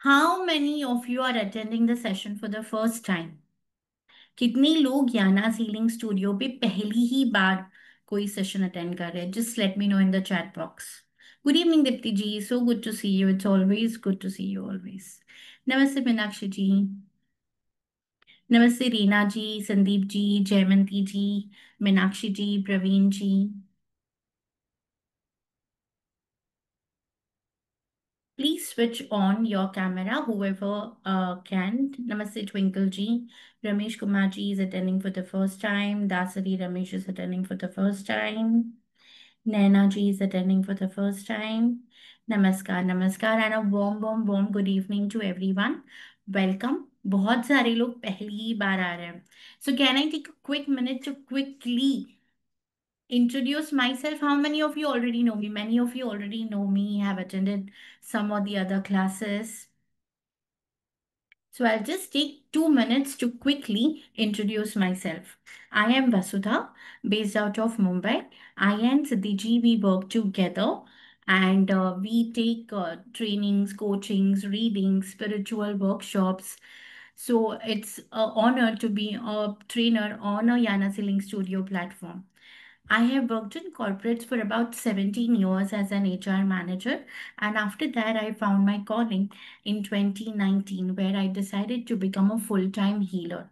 How many of you are attending the session for the first time? कितने लोग याना sealing studio पे पहली ही बार कोई सेशन अटेंड कर रहे हैं? Just let me know in the chat box. Good evening Deepti ji, so good to see you. It's always good to see you always. नमस्ते मीनाक्षी जी. नमस्ते रीना जी, संदीप जी, जयमंती जी, मीनाक्षी जी, प्रवीण जी. Please switch on your camera, whoever can. Namaste, Twinkle ji. Ramesh Kumar ji is attending for the first time. Dasari Ramesh is attending for the first time. Naina ji is attending for the first time. Namaskar, namaskar, and a warm, warm, warm good evening to everyone. Welcome. बहुत सारे लोग पहली ही बार आ रहे हैं. So can I take a quick minute to quickly introduce myself? How many of you already know me? Many of you already know me, have attended some or the other classes. So I'll just take 2 minutes to quickly introduce myself. I am Vasudha, based out of Mumbai. I and Siddhiji, we work together and we take trainings, coachings, readings, spiritual workshops. So it's an honor to be a trainer on a Yana Selling Studio platform. I have worked in corporates for about 17 years as an HR manager, and after that, I found my calling in 2019, where I decided to become a full time healer.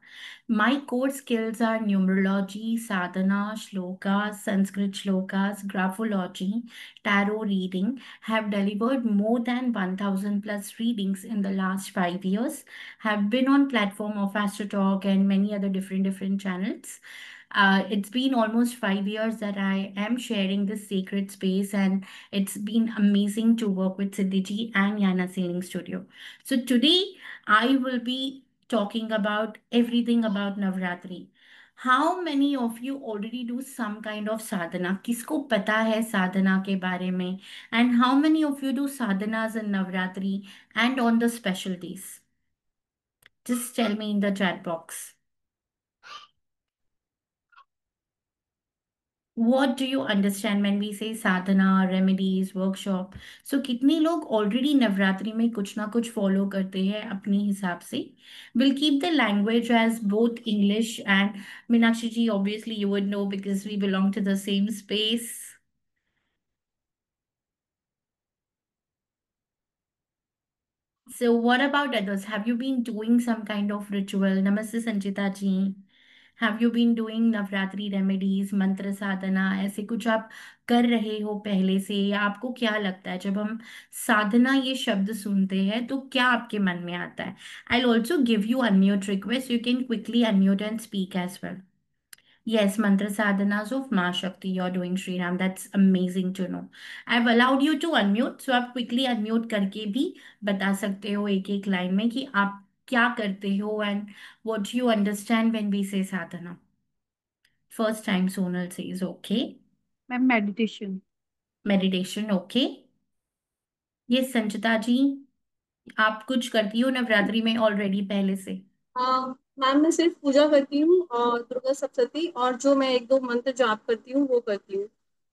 My core skills are numerology, sadhana, shlokas, Sanskrit shlokas, graphology, tarot reading. Have delivered more than 1000 plus readings in the last 5 years. Have been on platform of AstroTalk and many other different channels. It's been almost 5 years that I am sharing this sacred space, and it's been amazing to work with Siddhiji and Yana Sailing Studio. So, today I will be talking about everything about Navratri. How many of you already do some kind of sadhana? किसको पता है साधना के बारे में? And how many of you do sadhanas in Navratri and on the special days? Just tell me in the chat box. What do you understand when we say sadhana, remedies, workshop? So कितने लोग already Navratri में कुछ ना कुछ follow करते हैं अपने हिसाब से? We'll keep the language as both English and Meenakshi ji, obviously you would know because we belong to the same space. So what about others? Have you been doing some kind of ritual? Namaste Sanchita ji. Have you been doing Navratri remedies, मंत्र साधना, ऐसे कुछ आप कर रहे हो पहले से, या आपको क्या लगता है जब हम साधना ये शब्द सुनते हैं तो क्या आपके मन में आता है? I also give you unmute request, you can quickly unmute and speak as well. Yes, mantra sadhanas of Ma Shakti you're doing, Sriram. That's amazing to know. I've allowed you to unmute, so आप quickly unmute करके भी बता सकते हो एक एक line में कि आप क्या करते हो and what you understand when we say sadhana. First time Sonal says okay. Ma'am meditation. Meditation okay. Yes, संचिता जी, आप कुछ करती हो नवरात्रि में ऑलरेडी पहले से? हाँ मैम, मैं सिर्फ पूजा करती हूँ और दुर्गा सप्तशती, और जो मैं एक दो मंत्र जाप करती हूँ वो करती हूँ।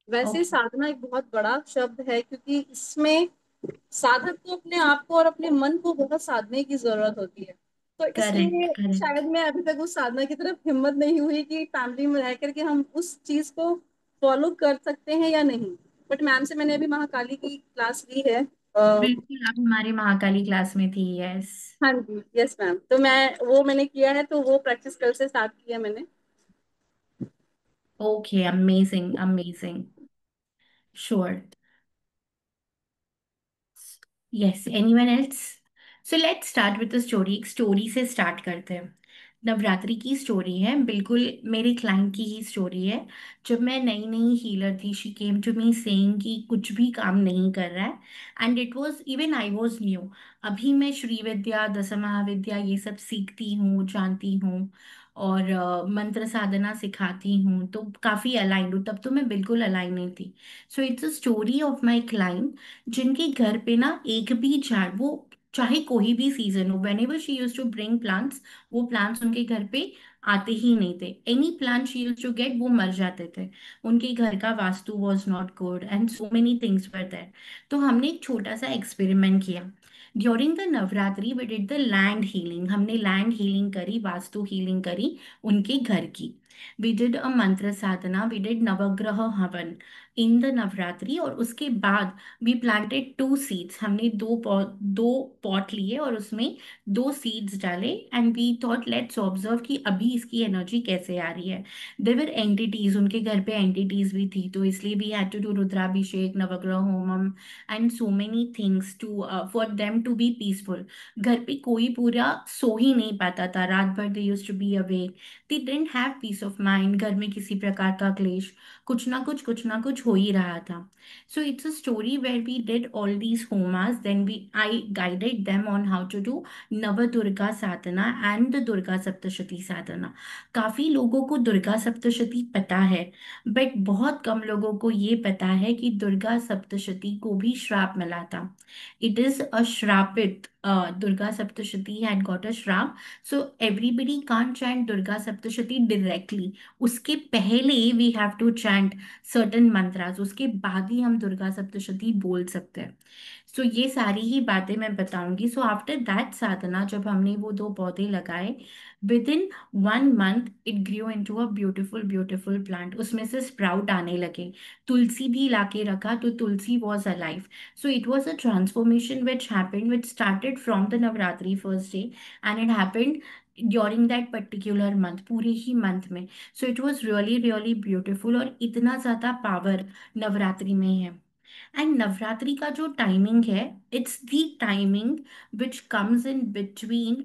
वैसे ओके. साधना एक बहुत बड़ा शब्द है, क्योंकि इसमें साधक को अपने आप को और अपने मन को बहुत साधने की जरूरत होती है। तो करेक्ट इसलिए करेक्ट. शायद मैं अभी तक उस साधना की तरफ हिम्मत नहीं हुई कि फैमिली में रह करके हम उस चीज को फॉलो कर सकते हैं या नहीं। बट मैम से मैंने अभी महाकाली की क्लास ली है। बिल्कुल, आप हमारे महाकाली क्लास में थी. यस. हाँ जी, यस मैम, तो मैंने किया है, तो वो प्रैक्टिस कल से स्टार्ट किया मैंने। Okay, amazing amazing. Sure. Yes, anyone else? So let's start with the story. एक स्टोरी से स्टार्ट करते हैं. नवरात्रि की स्टोरी है, बिल्कुल मेरे क्लाइंट की ही स्टोरी है. जब मैं नई नई हीलर थी, she came to me saying कि कुछ भी काम नहीं कर रहा है. And it was even I was new. अभी मैं श्री विद्या, दस महाविद्या ये सब सीखती हूँ, जानती हूँ, और मंत्र साधना सिखाती हूँ, तो काफ़ी अलाइंड हूँ. तब तो मैं बिल्कुल अलाइन नहीं थी. सो it's a story of my client जिनके घर पे ना एक भी झाड़, वो चाहे कोई भी सीजन हो, whenever she use to bring plants, वो प्लांट्स उनके घर पे आते ही नहीं थे। Any plant she used to get वो मर जाते थे। उनके घर का Vastu was not good and so many things were there. तो हमने एक छोटा सा एक्सपेरिमेंट किया। During the Navratri we did the land healing, हमने लैंड हीलिंग करी, वास्तु हीलिंग करी उनके घर की। वी डिड अ मंत्र साधना, वी डिड नवग्रह हवन इन द नवरात्रि। और उसके बाद वी प्लांटेड टू सीड्स, हमने दो पॉट लिए और उसमें दो सीड्स डाले and we thought let's observe कि अभी इसकी एनर्जी कैसे आ रही है। देवर एंटिटीज, उनके घर पे एंटिटीज भी थी, तो इसलिए we had to do Rudrabhishek, Navagraha Homam and so many things to for them to be peaceful. घर पे कोई पूरा सो ही नहीं पाता था, रात भर they used to be awake, they didn't have peace of mind, घर में किसी प्रकार का क्लेश, कुछ ना कुछ हो ही रहा था। So it's a story where we did all these homas, then we I guided them on how to do Nav Durga sadhana and the Durga Saptashati sadhana. काफी लोगों को दुर्गा सप्तशती पता है, बट बहुत कम लोगों को ये पता है कि दुर्गा सप्तशती को भी श्राप मिला था। इट इज अ श्रापित, Durga Saptashati had got a shraap. So everybody can't chant Durga Saptashati directly, उसके पहले we have to chant certain mantras, उसके बाद ही हम दुर्गा सप्तशती बोल सकते हैं। सो ये सारी ही बातें मैं बताऊंगी। सो आफ्टर दैट साधना, जब हमने वो दो पौधे लगाए, with in 1 month it grow into a beautiful beautiful plant, उसमें से स्प्राउट आने लगे। तुलसी भी लाके रखा तो tulsi was alive. So it was a transformation which happened, which started from the Navratri first day, and it happened during that particular month, पूरे ही month में। So it was really really beautiful, और इतना ज़्यादा पावर नवरात्रि में है। And Navratri का जो timing है, it's the timing which comes in between,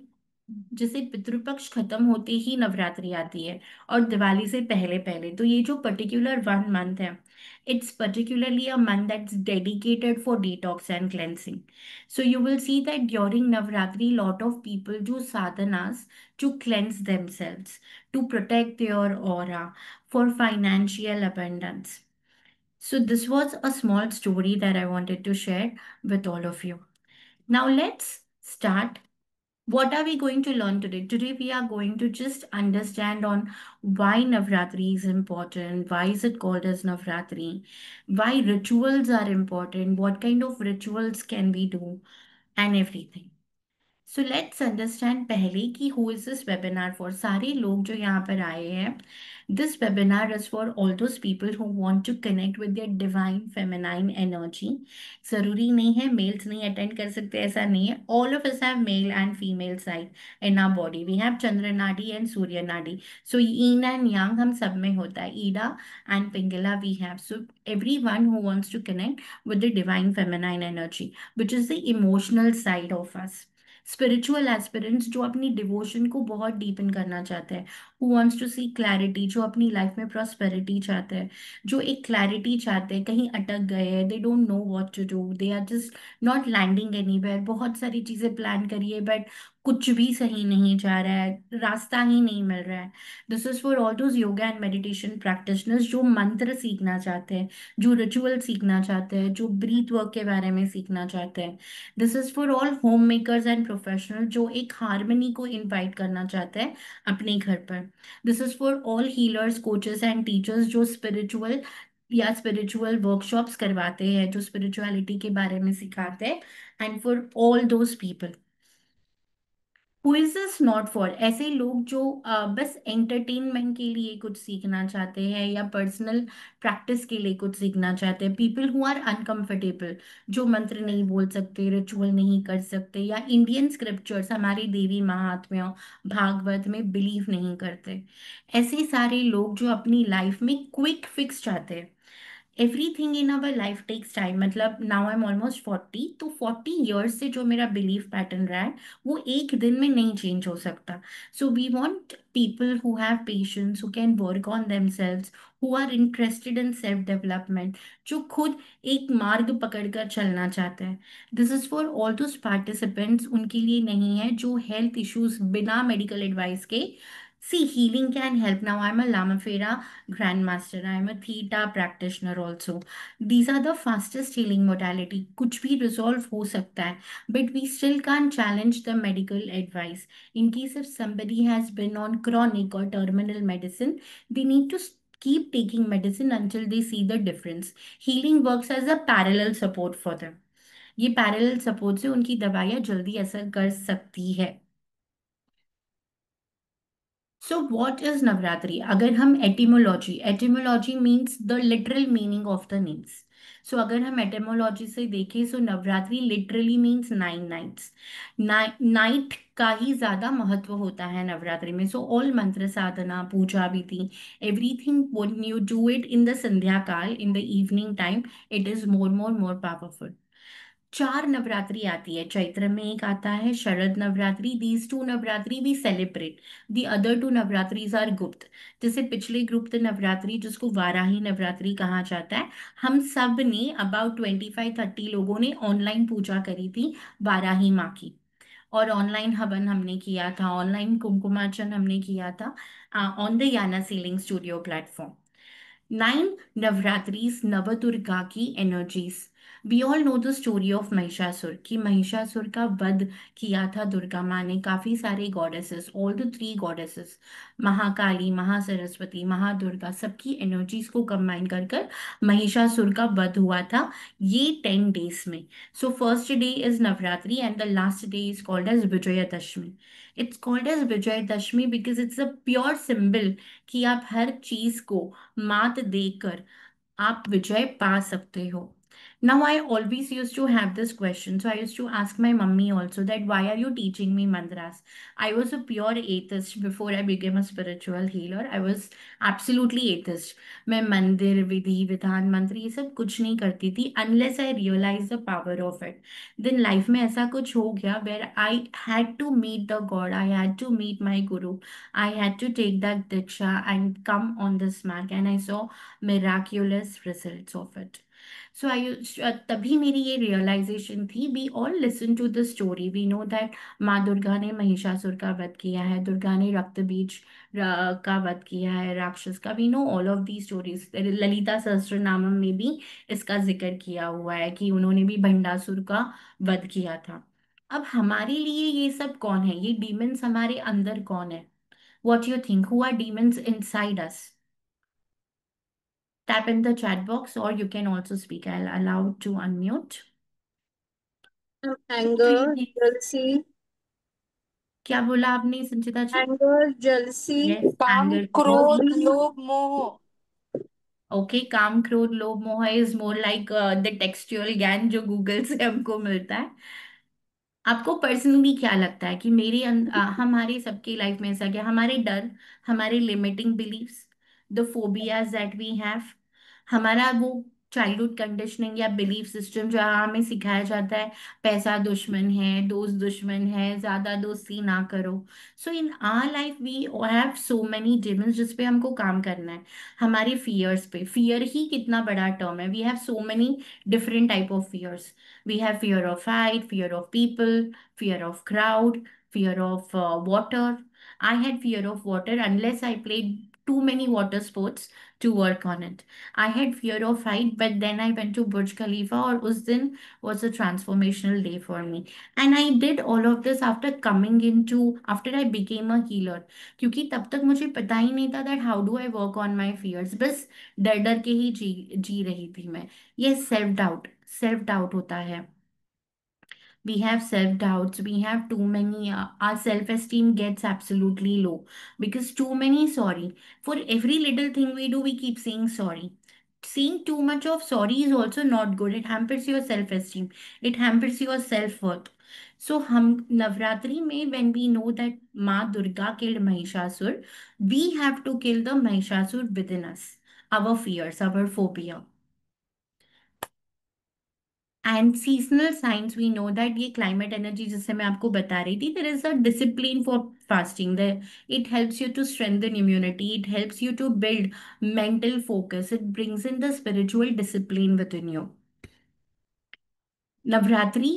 जैसे पितृपक्ष खत्म होते ही नवरात्रि आती है और दिवाली से पहले पहले, तो ये जो पर्टिकुलर 1 मंथ है, it's particularly a month that's dedicated for detox and cleansing. So you will see that during Navratri, lot of people do sadhanas to cleanse themselves, to protect their aura, for financial abundance. So this was a small story that I wanted to share with all of you. Now let's start. What are we going to learn today? Today we are going to just understand on why Navratri is important, why is it called as Navratri, why rituals are important, what kind of rituals can we do, and everything. So let's understand पहले कि who is this webinar for. सारे लोग जो यहाँ पर आए हैं, this webinar is for all those people who want to connect with their divine feminine energy. जरूरी नहीं है मेल्स नहीं अटेंड कर सकते, ऐसा नहीं है। All of us have male and female side in our body, we have Chandra nadi and सूर्य नाडी। सो यीन एंड यांग हम सब में होता है, Ida and Pingala we have. So every one who wants to connect with the divine feminine energy which is the emotional side of us. Spiritual aspirants जो अपनी devotion को बहुत डीपन करना चाहते हैं, who wants to see clarity, जो अपनी life में प्रॉस्पेरिटी चाहते हैं, जो एक क्लैरिटी चाहते हैं, कहीं अटक गए हैं, they don't know what to do, they are just not landing anywhere, बहुत सारी चीजें प्लान करिए बट कुछ भी सही नहीं जा रहा है, रास्ता ही नहीं मिल रहा है। This is for all those yoga and meditation practitioners जो मंत्र सीखना चाहते हैं, जो रिचुअल सीखना चाहते हैं, जो ब्रीथ वर्क के बारे में सीखना चाहते हैं। This is for all home makers and professional जो एक हार्मनी को इनवाइट करना चाहते हैं अपने घर पर। This is for all healers, coaches and teachers जो स्पिरिचुअल या स्पिरिचुअल वर्कशॉप्स करवाते हैं, जो स्पिरिचुअलिटी के बारे में सिखाते हैं। And for all those people who is this not for, ऐसे लोग जो बस एंटरटेनमेंट के लिए कुछ सीखना चाहते हैं या पर्सनल प्रैक्टिस के लिए कुछ सीखना चाहते हैं, पीपल हु आर अनकंफर्टेबल, जो मंत्र नहीं बोल सकते, रिचुअल नहीं कर सकते, या इंडियन स्क्रिप्चर्स हमारी देवी महात्म्यों भागवत में बिलीव नहीं करते, ऐसे सारे लोग जो अपनी लाइफ में क्विक फिक्स चाहते हैं। Everything in our life takes time, मतलब नाउ आई एम ऑलमोस्ट 40, तो 40 ईयर्स से जो मेरा बिलीफ पैटर्न रहा है वो एक दिन में नहीं चेंज हो सकता। So we want people who have patience, who can work on themselves, who are interested in self development, जो खुद एक मार्ग पकड़कर चलना चाहते हैं। This is for all those participants, उनके लिए नहीं है जो हेल्थ इश्यूज बिना मेडिकल एडवाइस के See, healing can help. Now, I'm a Lamafera grandmaster. I'm a Theta practitioner also. These are the fastest healing modality. कुछ भी resolve हो सकता है, but we still can't challenge the medical advice. In case if somebody has been on chronic or terminal medicine, they need to keep taking medicine until they see the difference. Healing works as a parallel support for them. ये parallel support से उनकी दवाइयाँ जल्दी असर कर सकती है. So what is Navratri? अगर हम etymology, etymology means the literal meaning of the names. So अगर हम एटिमोलॉजी से देखें, so Navratri literally means 9 nights. Night का ही ज्यादा महत्व होता है नवरात्रि में. So all mantra sadhana, puja vidhi, everything when you do it in the sandhya kaal, in the evening time, it is more powerful. 4 Navratri आती है. चैत्र में एक आता है Sharad Navratri. These 2 Navratri we celebrate. The other 2 Navratris are gupt. जैसे पिछले गुप्त नवरात्रि जिसको वाराही नवरात्रि कहा जाता है, हम सब ने अबाउट 25-30 लोगों ने ऑनलाइन पूजा करी थी वाराही माँ की. और ऑनलाइन हवन हमने किया था, ऑनलाइन कुमकुमार्चन हमने किया था on the Yana sealing studio platform. 9 Navratris, Navdurga की energies. We all know the story of Mahishasur, कि महिषासुर का वध किया था दुर्गा माँ ने. काफी सारे goddesses, all the 3 goddesses, Mahakali, Mahasaraswati, Mahadurga, सबकी एनर्जीज को कंबाइन कर कर महिषासुर का वध हुआ था ये 10 डेज में. So first day is Navratri and the last day is called as Vijayadashami. It's called as Vijayadashami because it's a pure symbol कि आप हर चीज को मात देकर आप विजय पा सकते हो. Now I always used to have this question. So I used to ask my mummy also that why are you teaching me mantras? I was a pure atheist before I became a spiritual healer. I was absolutely atheist. मैं मंदिर, विधि, विधान, मंत्र ये सब कुछ नहीं करती थी unless I realized the power of it. Then life में ऐसा कुछ हो गया where I had to meet the God. I had to meet my guru. I had to take that diksha and come on this mat and I saw miraculous results of it. सो आई तभी मेरी ये realization थी. We all listen to the story. We know that माँ दुर्गा ने महिषासुर का वध किया है, दुर्गा ने रक्त बीज का वध किया है राक्षस का. We know all of the stories. Lalita Sahasranamam में भी इसका जिक्र किया हुआ है कि उन्होंने भी भंडासुर का वध किया था. अब हमारे लिए ये सब कौन है? ये डीमंस हमारे अंदर कौन है? What you think, who are demons inside us? Tap in the chat box or you can also speak. I'll allow to unmute. What do you anger, think? jealousy, क्या बोला आपने संचिता जी? एंगर, jealousy, Yes, काम, anger, क्रोध, jealousy. envy. लोभ, मोह। Okay, काम, क्रोध, लोभ, मोह is more like the textual ज्ञान जो गूगल से हमको मिलता है. आपको पर्सनली क्या लगता है कि हमारे सबके लाइफ में ऐसा क्या? हमारे डर, हमारे limiting beliefs, the phobias that we have, हमारा वो चाइल्डहुड कंडीशनिंग या बिलीफ सिस्टम जहाँ हमें सिखाया जाता है पैसा दुश्मन है, दोस्त दुश्मन है, ज्यादा दोस्ती ना करो. So in our life we have so many demons जिस पे हमको काम करना है. हमारे फियर्स पे, फियर ही कितना बड़ा टर्म है. We have so many different type of fears. We have fear of height, fear of people, fear of crowd, fear of water. I had fear of water unless I played too many water sports to work on it. I had fear of height, but then I went to Burj Khalifa और उस दिन was a transformational day for me. And I did all of this after I became a healer. क्योंकि तब तक मुझे पता ही नहीं था that how do I work on my fears. बस डर डर के ही जी रही थी मैं. ये सेल्फ डाउट होता है. We have self doubts, we have too many our self esteem gets absolutely low because too many sorry. For every little thing we do we keep saying sorry. Saying too much of sorry is also not good. It hampers your self esteem, it hampers your self worth. So हम नवरात्रि में when we know that माँ Durga killed Mahishasur, we have to kill the Mahishasur within us, our fears, our phobia. And seasonal science we know that ये climate energy जिससे मैं आपको बता रही थी, there is a discipline for fasting. It helps you to strengthen immunity, it helps you to build mental focus, it brings in the spiritual discipline with in you. Navratri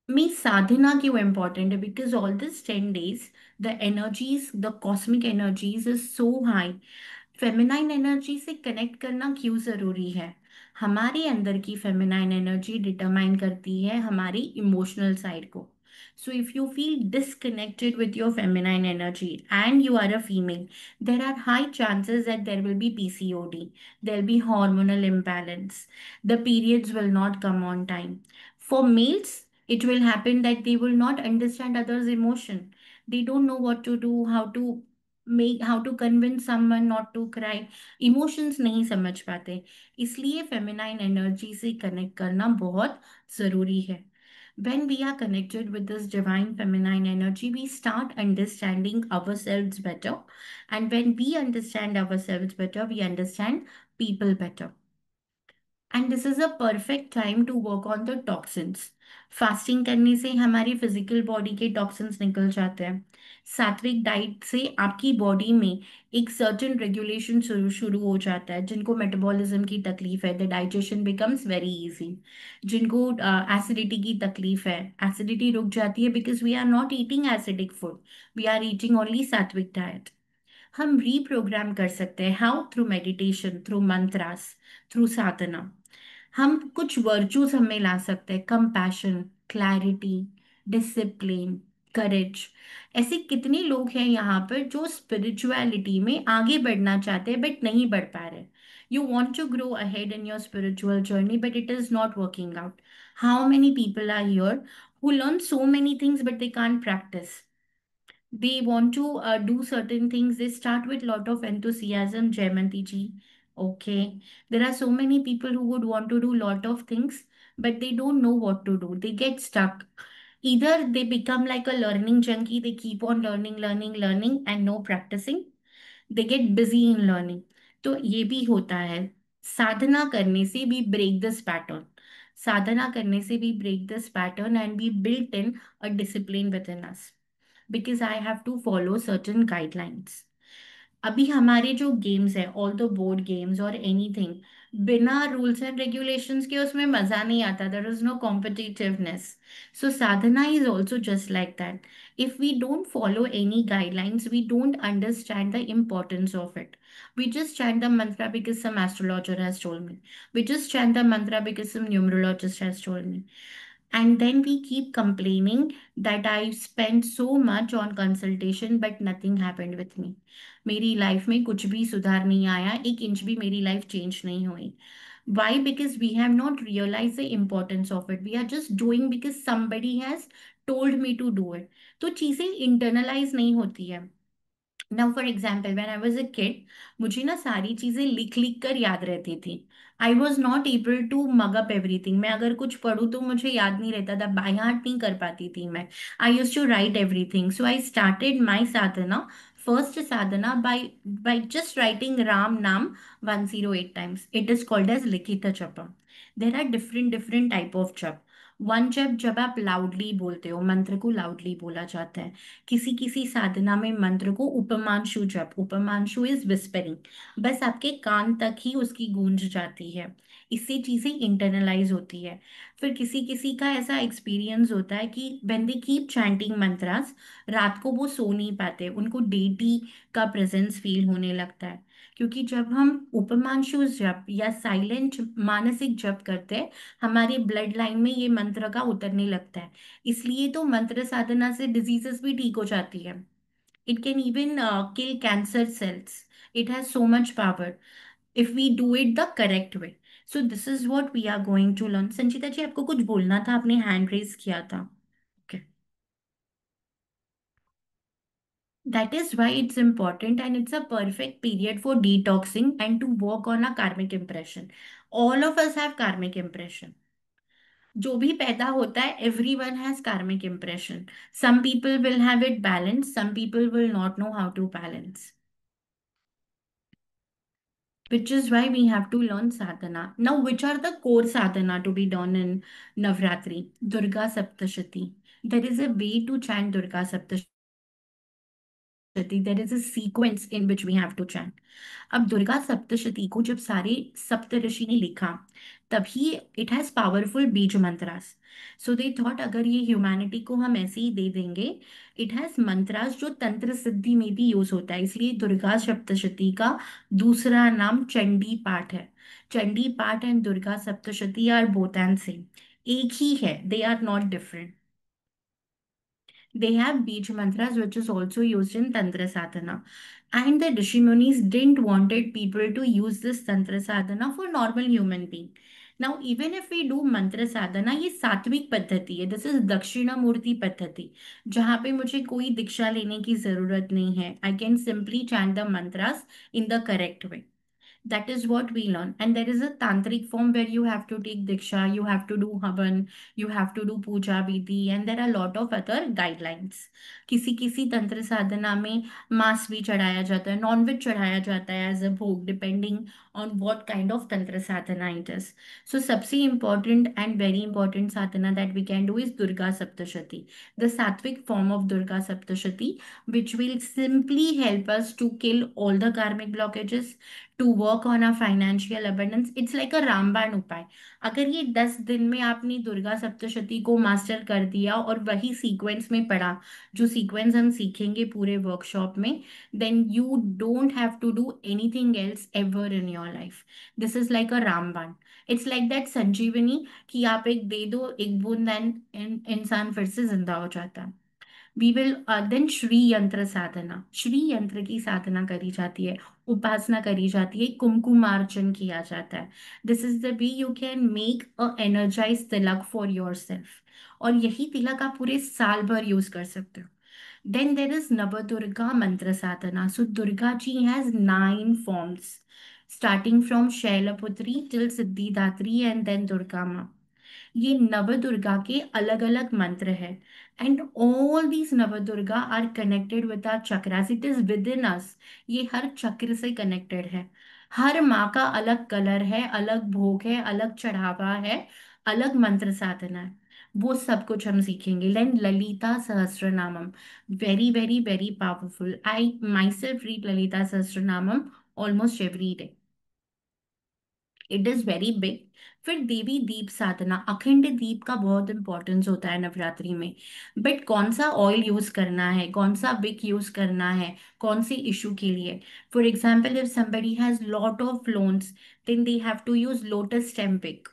में साधना क्यों इम्पोर्टेंट है? Because all this 10 days the energies, the cosmic energies is so high. Feminine energy से connect करना क्यों जरूरी है? हमारे अंदर की फेमिनाइन एनर्जी डिटरमाइन करती है हमारी इमोशनल साइड को। सो if you feel disconnected with your feminine energy and you are a female, there are high chances that there will be PCOD, there'll be hormonal imbalance, the periods will not come on time. For males, it will happen that they will not understand others emotion. They don't know what to do, how to convince someone not to cry. Emotions नहीं समझ पाते। इसलिए feminine energy से connect करना बहुत जरूरी है। When we are connected with this divine feminine energy, we start understanding ourselves better. And when we understand ourselves better, we understand people better. And this is a perfect time to work on the toxins. Fasting करने से हमारी physical body के toxins निकल जाते हैं। सात्विक diet से आपकी बॉडी में एक सर्टेन रेगुलेशन शुरू शुरू हो जाता है। जिनको मेटाबॉलिज्म की तकलीफ है, the digestion becomes very easy. जिनको एसिडिटी की तकलीफ है, एसिडिटी रुक जाती है because we are not eating acidic food, we are eating only sattvic diet. हम रीप्रोग्राम कर सकते हैं। How? Through meditation, through mantras, through sadhana. हम कुछ वर्चूज हमें ला सकते हैं। Compassion, clarity, discipline, courage. ऐसे कितने लोग हैं यहाँ पर जो स्पिरिचुअलिटी में आगे बढ़ना चाहते हैं बट नहीं बढ़ पा रहे? You want to grow ahead in your spiritual journey but it is not working out. How many people are here who learn so many things but they can't practice? They want to do certain things. They start with lot of enthusiasm, Jaimanti ji. Okay. There are so many people who would want to do lot of things, but they don't know what to do. They get stuck. Either they become like a learning junkie, they keep on learning, learning, learning, and no practicing. They get busy in learning. तो ये भी होता है। साधना करने से भी break this pattern. साधना करने से भी break this pattern and be built in a discipline with in us, because I have to follow certain guidelines. अभी हमारे जो गेम्स है, ऑल द बोर्ड गेम्स और एनीथिंग, बिना रूल्स एंड रेगुलेशंस के उसमें मजा नहीं आता। There is no competitiveness. So sadhana is also just like that. If we don't follow any guidelines, we don't understand the importance of it. We just chant the mantra because some astrologer has told me. We just chant the mantra because some numerologist has told me. And then we keep complaining that I spent so much on consultation but nothing happened with me. मेरी life में कुछ भी सुधार नहीं आया, 1 inch भी मेरी life change नहीं हुई। Why? Because we have not realized the importance of it. We are just doing because somebody has told me to do it. तो चीजें इंटरनलाइज नहीं होती है। Now for example, when I was a kid, मुझे ना सारी चीजें लिख लिख कर याद रहती थी। I was not able to mug up everything. मैं अगर कुछ पढ़ूँ तो मुझे याद नहीं रहता था, बाय हार्ट नहीं कर पाती थी मैं। I use to write everything, so I started my sadhana, first sadhana, by just writing Ram Nam 108 times. It is called as Likhita Japa. There are different type of jap. One जप, जब आप loudly बोलते हो, मंत्र को लाउडली बोला जाता है। किसी किसी साधना में मंत्र को उपमांशु जप, उपमांशु इज विस्परिंग, बस आपके कान तक ही उसकी गूंज जाती है। इससे चीजें इंटरनलाइज होती है। फिर किसी किसी का ऐसा एक्सपीरियंस होता है कि when they keep chanting mantras, रात को वो सो नहीं पाते, उनको डेटी का प्रेजेंस फील होने लगता है। क्योंकि जब हम उपमांशु जप या साइलेंट मानसिक जप करते हैं, हमारे ब्लड लाइन में ये मंत्र का उतरने लगता है। इसलिए तो मंत्र साधना से डिजीजेस भी ठीक हो जाती है। It can even kill cancer cells. It has so much power if we do it the correct way. So this is what we are going to learn. Sanchita ji, आपको कुछ बोलना था, आपने हैंड रेज किया था। Okay. That is why it's important and it's a perfect period for detoxing and to work on a karmic impression. All of us have karmic impression. जो भी पैदा होता है, everyone has karmic impression. Some people will have it balanced, some people will not know how to balance. Which is why we have to learn sadhana. Now, which are the core sadhana to be done in Navratri? Durga Saptashati. There is a way to chant Durga Saptashati. there is a sequence in which we have to chant. अब दुर्गा सप्तशती को जब सारे सप्तऋषि ने लिखा, तभी it has powerful बीज मंत्रास. सो they thought अगर ये ह्यूमैनिटी को हम ऐसे ही दे देंगे, इट हैज मंत्रास जो तंत्र सिद्धि में भी यूज होता है, इसलिए दुर्गा सप्तशती का दूसरा नाम चंडी पाठ है. Chandi Path and Durga Saptashati are both and same, एक ही है, they are not different. They have beach mantras, which is also used in Tantra Sadhana. And the Rishi Munis didn't wanted people to use this Tantra Sadhana for normal human being. Now, even if we do mantra sadhana, ये सात्विक पद्धति है. This is Dakshinamurti पद्धति, जहाँ पे मुझे कोई दीक्षा लेने की जरूरत नहीं है. I can simply chant the mantras in the correct way. That is what we learn. And there is a tantric form where you have to take diksha, you have to do havan, you have to do puja vidhi, and there are a lot of other guidelines. किसी किसी तंत्र साधना में मांस भी चढ़ाया जाता है, non veg चढ़ाया जाता है एज अ भोग, depending on what kind of तंत्र साधना इट इज. सो सबसे important and very important sadhana that we can do is Durga Saptashati, the sattvic form of Durga Saptashati, which will simply help us to kill all the karmic blockages, to work on a financial abundance. It's like a रामबाण उपाय. अगर ये 10 दिन में आपने दुर्गा सप्तशती को master कर दिया और वही सीक्वेंस में पढ़ा, जो सीक्वेंस हम सीखेंगे पूरे वर्कशॉप में, then you don't have to do anything else ever in your life. This is like a Ramban. It's like that संजीवनी, कि आप एक दे दो, एक बूंद, एंड इंसान फिर से जिंदा हो जाता है. वी विल देन श्री यंत्र साधना, श्री यंत्र की साधना करी जाती है, उपासना करी जाती है, कुमकुमार्चन किया जाता है. This is the way you can make a energize tilak for yourself, और यही तिलक आप पूरे साल भर यूज कर सकते हो. Then there is Navdurga mantra sadhana. So Durga ji has 9 forms, starting from Shailputri till Siddhidatri and then Durga Maa. ये नवदुर्गा के अलग अलग मंत्र है, and all these Navdurga are connected with our chakras. It is with in us. ये हर चक्र से कनेक्टेड है. हर माँ का अलग कलर है, अलग भोग है, अलग चढ़ावा है, अलग मंत्र साधना है. वो सब कुछ हम सीखेंगे. Then Lalita Sahasranamam, very very very powerful. I myself read Lalita Sahasranamam almost every day. It is very big. फिर देवी दीप साधना, अखंड दीप का बहुत इंपॉर्टेंस होता है नवरात्रि में. बट कौन सा ऑयल यूज करना है, कौन सा विक यूज करना है, कौन से इशू के लिए. For example, if somebody has lot of loans, then they have to use lotus stem wick.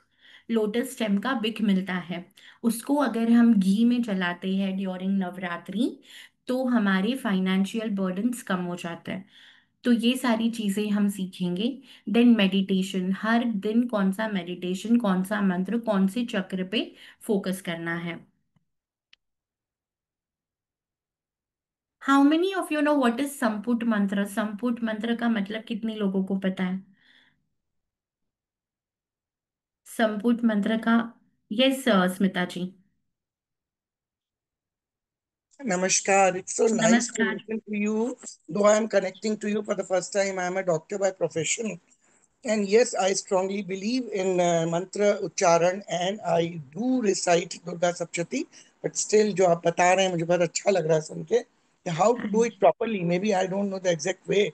Lotus stem का विक मिलता है, उसको अगर हम घी में जलाते हैं ड्यूरिंग नवरात्रि, तो हमारे फाइनेंशियल बर्डन्स कम हो जाते हैं. तो ये सारी चीजें हम सीखेंगे. देन मेडिटेशन, हर दिन कौन सा मेडिटेशन, कौन सा मंत्र, कौन से चक्र पे फोकस करना है. How many of you know what is samput mantra? संपुट मंत्र का मतलब कितने लोगों को पता है? संपुट मंत्र का, yes Smita ji. Namaskar. It's so nice to नमस्कार. listen to you. Though I am connecting to you for the first time, I am a doctor by profession. And yes, I strongly believe in mantra ucharan and I do recite Durga Sapchati. But still, जो आप बता रहे हैं मुझे बहुत अच्छा लग रहा है सुन के. How to do it properly? Maybe I don't know the exact way.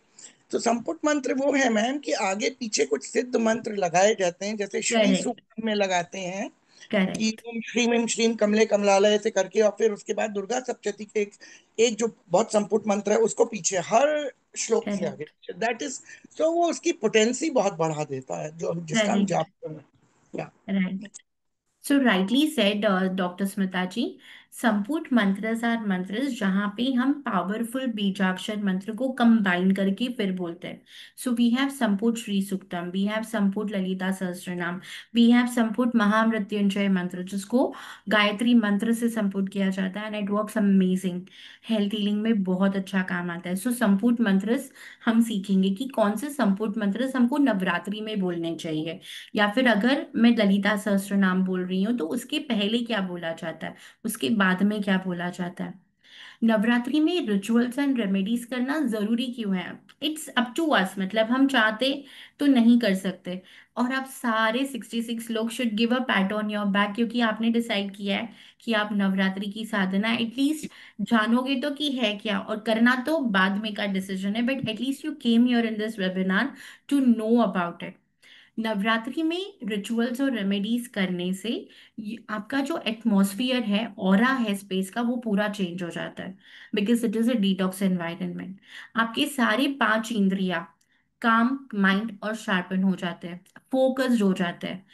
तो संपुट मंत्र वो है मैम कि आगे पीछे कुछ सिद्ध मंत्र लगाए जाते हैं, जैसे श्री करेक्ट. सूक्त में लगाते हैं कि करेक्ट. ओम श्रीम कमले कमलालय ऐसे करके, और फिर उसके बाद दुर्गा सप्तशती के एक जो बहुत संपुट मंत्र है उसको पीछे हर श्लोक से करेक्ट. आगे, दैट इज, सो वो उसकी पोटेंसी बहुत बढ़ा देता है जो जिसका हम करेक्ट. जाप कर रहे हैं. Right. So rightly said, Dr. Smita ji. Samput mantras are mantras जहाँ पे हम पावरफुल बीजाक्षर मंत्र को कंबाइन करके फिर बोलते हैं. So we have samput Shri Suktam, we have samput Lalita Sahasranam, we have संपुट महामृत्युंजय मंत्र, जिसको गायत्री मंत्र से संपुट किया जाता है, and it works amazing. Health healing में बहुत अच्छा काम आता है. सो संपुट मंत्रस हम सीखेंगे कि कौन से संपुट मंत्रस हमको नवरात्रि में बोलने चाहिए, या फिर अगर मैं ललिता सहस्त्र नाम बोल रही हूँ तो उसके पहले क्या बोला जाता है, उसके बाद में क्या बोला जाता है. नवरात्रि में रिचुअल्स एंड रेमेडीज करना जरूरी क्यों है? इट्स अप टू अस, मतलब हम चाहते तो नहीं कर सकते। और आप सारे 66 लोग should give a PAT on your back, क्योंकि आपने डिसाइड किया है कि आप नवरात्रि की साधना एटलीस्ट जानोगे तो कि है क्या, और करना तो बाद में का डिसीजन है, but at least you came here in this webinar to know about it. Navratri में रिचुअल्स और रेमेडीज करने से आपका जो एटमॉस्फियर है, ऑरा है स्पेस का, वो पूरा चेंज हो जाता है, because it is a detox environment. आपके सारे 5 इंद्रियां काम, माइंड और शार्पन हो जाते हैं, फोकस्ड हो जाते हैं।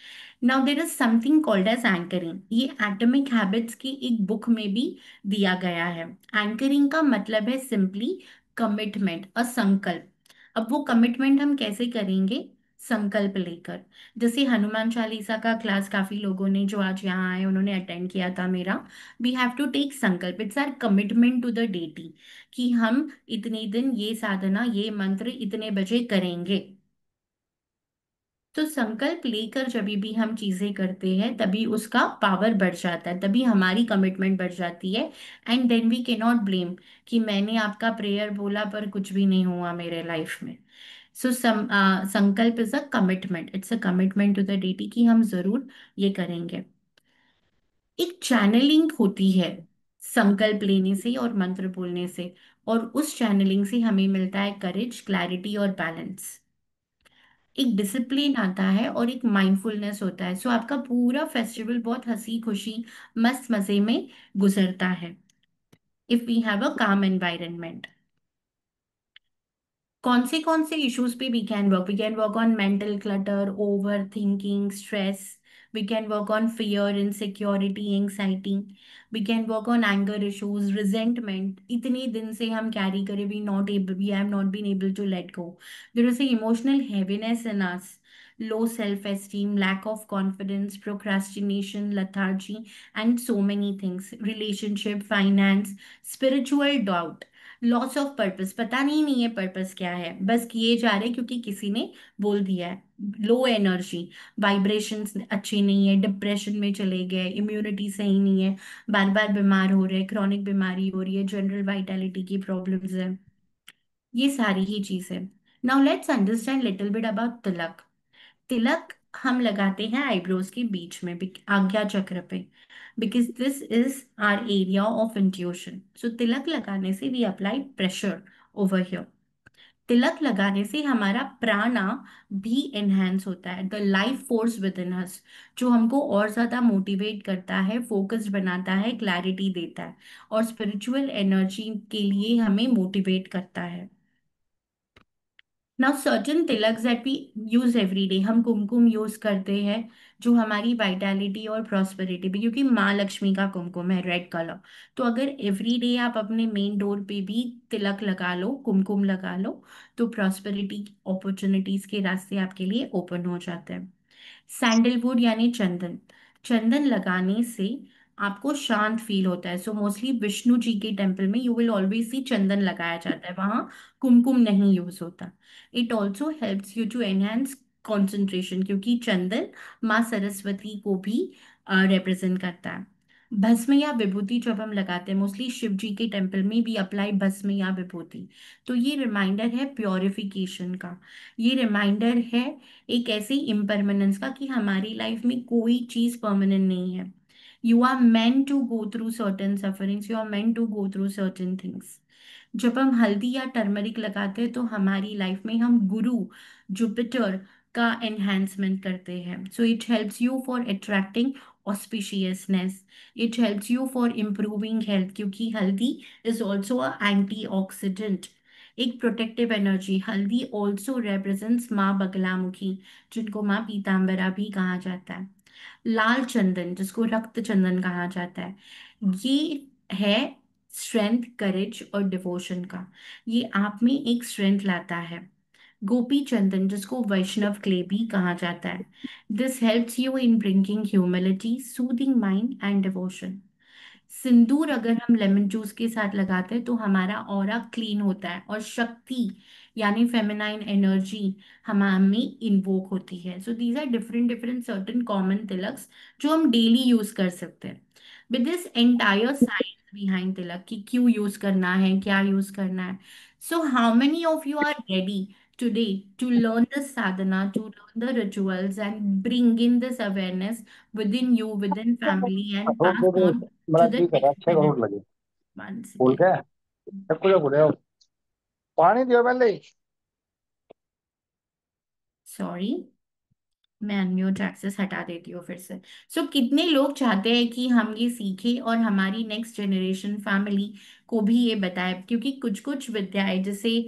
Now there is something called as anchoring. ये एटॉमिक हैबिट्स की एक बुक में भी दिया गया है। एंकरिंग का मतलब है सिंपली कमिटमेंट, अ संकल्प। अब वो कमिटमेंट हम कैसे करेंगे? संकल्प लेकर। जैसे हनुमान चालीसा का क्लास काफी लोगों ने जो आज यहाँ आए उन्होंने अटेंड किया था मेरा। We have to take sankalp, it's our commitment to the deity, कि हम इतने दिन ये साधना, ये मंत्र इतने बजे करेंगे। तो संकल्प लेकर जब भी हम चीजें करते हैं तभी उसका पावर बढ़ जाता है, तभी हमारी कमिटमेंट बढ़ जाती है। And then we can not blame कि मैंने आपका प्रेयर बोला पर कुछ भी नहीं हुआ मेरे लाइफ में। So sankalp is a commitment, it's a commitment to the deity कि हम जरूर ये करेंगे। एक चैनलिंग होती है संकल्प लेने से और मंत्र बोलने से, और उस चैनलिंग से हमें मिलता है करेज, क्लैरिटी और बैलेंस। एक डिसिप्लिन आता है और एक माइंडफुलनेस होता है। सो आपका पूरा फेस्टिवल बहुत हंसी खुशी मस्त मजे में गुजरता है, इफ वी हैव अ काम एनवायरनमेंट। कौन से इश्यूज पे we can work on mental clutter, overthinking, stress. We can work on fear, insecurity, anxiety. We can work on anger issues, resentment, इतने दिन से हम कैरी करे, we have not been able to let go. There is emotional heaviness in us, low self esteem, lack of confidence, procrastination, lethargy, and so many things, relationship, finance, spiritual doubt, loss of purpose, पता नहीं है purpose क्या है, बस किए जा रहे क्योंकि किसी ने बोल दिया है। लो एनर्जी, वाइब्रेशंस अच्छे नहीं है, डिप्रेशन में चले गए, इम्यूनिटी सही नहीं है, बार बार बीमार हो रहे हैं, क्रॉनिक बीमारी हो रही है, जनरल वाइटैलिटी की प्रॉब्लम्स है, ये सारी ही चीजें। Now let's understand little bit about tilak. तिलक हम लगाते हैं आईब्रोज के बीच में, आज्ञा चक्र पे, because this is our area of intuition. So तिलक लगाने से we apply pressure over here. तिलक लगाने से हमारा प्राणा भी एनहेंस होता है, the life force with in us, जो हमको और ज्यादा मोटिवेट करता है, फोकस बनाता है, क्लैरिटी देता है, और स्पिरिचुअल एनर्जी के लिए हमें मोटिवेट करता है। Now certain tilaks that we use every day, हम कुमकुम यूज करते हैं जो हमारी वाइटैलिटी और प्रॉस्पेरिटी भी, क्योंकि माँ लक्ष्मी का कुमकुम है रेड कलर। तो अगर एवरी डे आप अपने मेन डोर पे भी तिलक लगा लो, कुमकुम लगा लो, तो प्रॉस्पेरिटी अपॉर्चुनिटीज के रास्ते आपके लिए ओपन हो जाते हैं। सैंडलवुड यानी चंदन, चंदन लगाने से आपको शांत फील होता है। सो मोस्टली विष्णु जी के टेम्पल में you will always see chandan लगाया जाता है, वहां कुमकुम नहीं यूज होता। It also helps you to enhance concentration, क्योंकि चंदन माँ सरस्वती को भी रिप्रेजेंट करता है। भस्म या विभूति जब हम लगाते हैं, मोस्टली शिव जी के टेम्पल में भी अप्लाई भस्म या विभूति, तो ये रिमाइंडर है प्योरिफिकेशन का। ये रिमाइंडर है एक ऐसी इम्परमानेंस का कि हमारी लाइफ में कोई चीज परमानेंट नहीं है। You are meant to go through certain sufferings, you are meant to go through certain things. जब हम हल्दी या टर्मरिक लगाते हैं तो हमारी लाइफ में हम गुरु जुपिटर का एनहेंसमेंट करते हैं। So it helps you for attracting auspiciousness, it helps you for improving health, क्योंकि हल्दी इज ऑल्सो अ एंटीऑक्सीडेंट, एक प्रोटेक्टिव एनर्जी। हल्दी ऑल्सो रिप्रेजेंट्स माँ बगलामुखी, जिनको माँ पीताम्बरा भी कहा जाता है। लाल चंदन जिसको रक्त चंदन कहा जाता है, ये है स्ट्रेंथ, करेज और डिवोशन का, ये आप में एक स्ट्रेंथ लाता है। गोपी चंदन जिसको वैष्णव क्ले भी कहा जाता है, this helps you in bringing humility, soothing mind and devotion. सिंदूर अगर हम लेमन जूस के साथ लगाते हैं तो हमारा ऑरा क्लीन होता है और शक्ति यानी फेमिनाइन एनर्जी हमें इन्वोक होती है। So these are different different certain common tilaks जो हम डेली यूज कर सकते हैं। With this entire behind tilak कि क्यों यूज करना है, क्या यूज करना है. So how many of you are ready today to learn this sadhana, to learn the rituals and bring in this awareness within you, within family, and crore pass they they, on बड़ा to the ठीक है, next 6 crore generation लगे. once भूल again. गए सब कुछ भूले हो. पानी दियो पहले. सॉरी, मैं अनम्यूट एक्सेस हटा देती हूँ फिर से. सो कितने लोग चाहते हैं कि हम ये सीखें और हमारी नेक्स्ट जनरेशन फैमिली को भी ये बताए, क्योंकि कुछ कुछ विद्याएं जैसे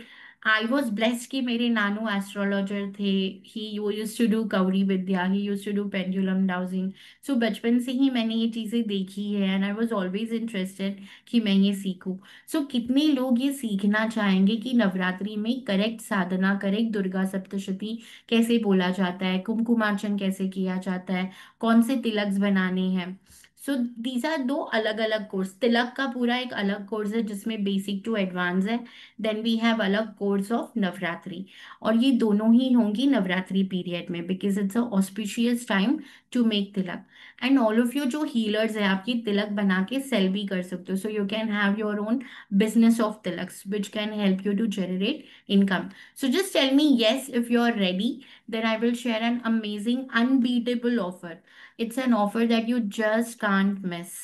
आई वॉज ब्लेस्ड कि मेरे नानू एस्ट्रोलॉजर थे. ही use to do kauri vidya, he use to do pendulum dowsing. So बचपन से ही मैंने ये चीज़ें देखी है and I was always interested कि मैं ये सीखूं. सो कितने लोग ये सीखना चाहेंगे कि नवरात्रि में करेक्ट साधना, करेक्ट दुर्गा सप्तशती कैसे बोला जाता है, कुमकुमार्चन कैसे किया जाता है, कौन से तिलक्स बनाने हैं. सो दीज आर दो अलग अलग कोर्स. तिलक का पूरा एक अलग कोर्स है जिसमें बेसिक टू एडवांस है. देन वी हैव अलग कोर्स ऑफ नवरात्रि. और ये दोनों ही होंगी नवरात्रि पीरियड में, because it's a auspicious time to make tilak. And all of you जो हीलर्स है, आप ये तिलक बना के सेल भी कर सकते हो. So you can have your own business of tilaks which can help you to generate income. So just tell me yes if you're ready, then I will share an amazing, unbeatable offer. It's an offer that you just can't miss.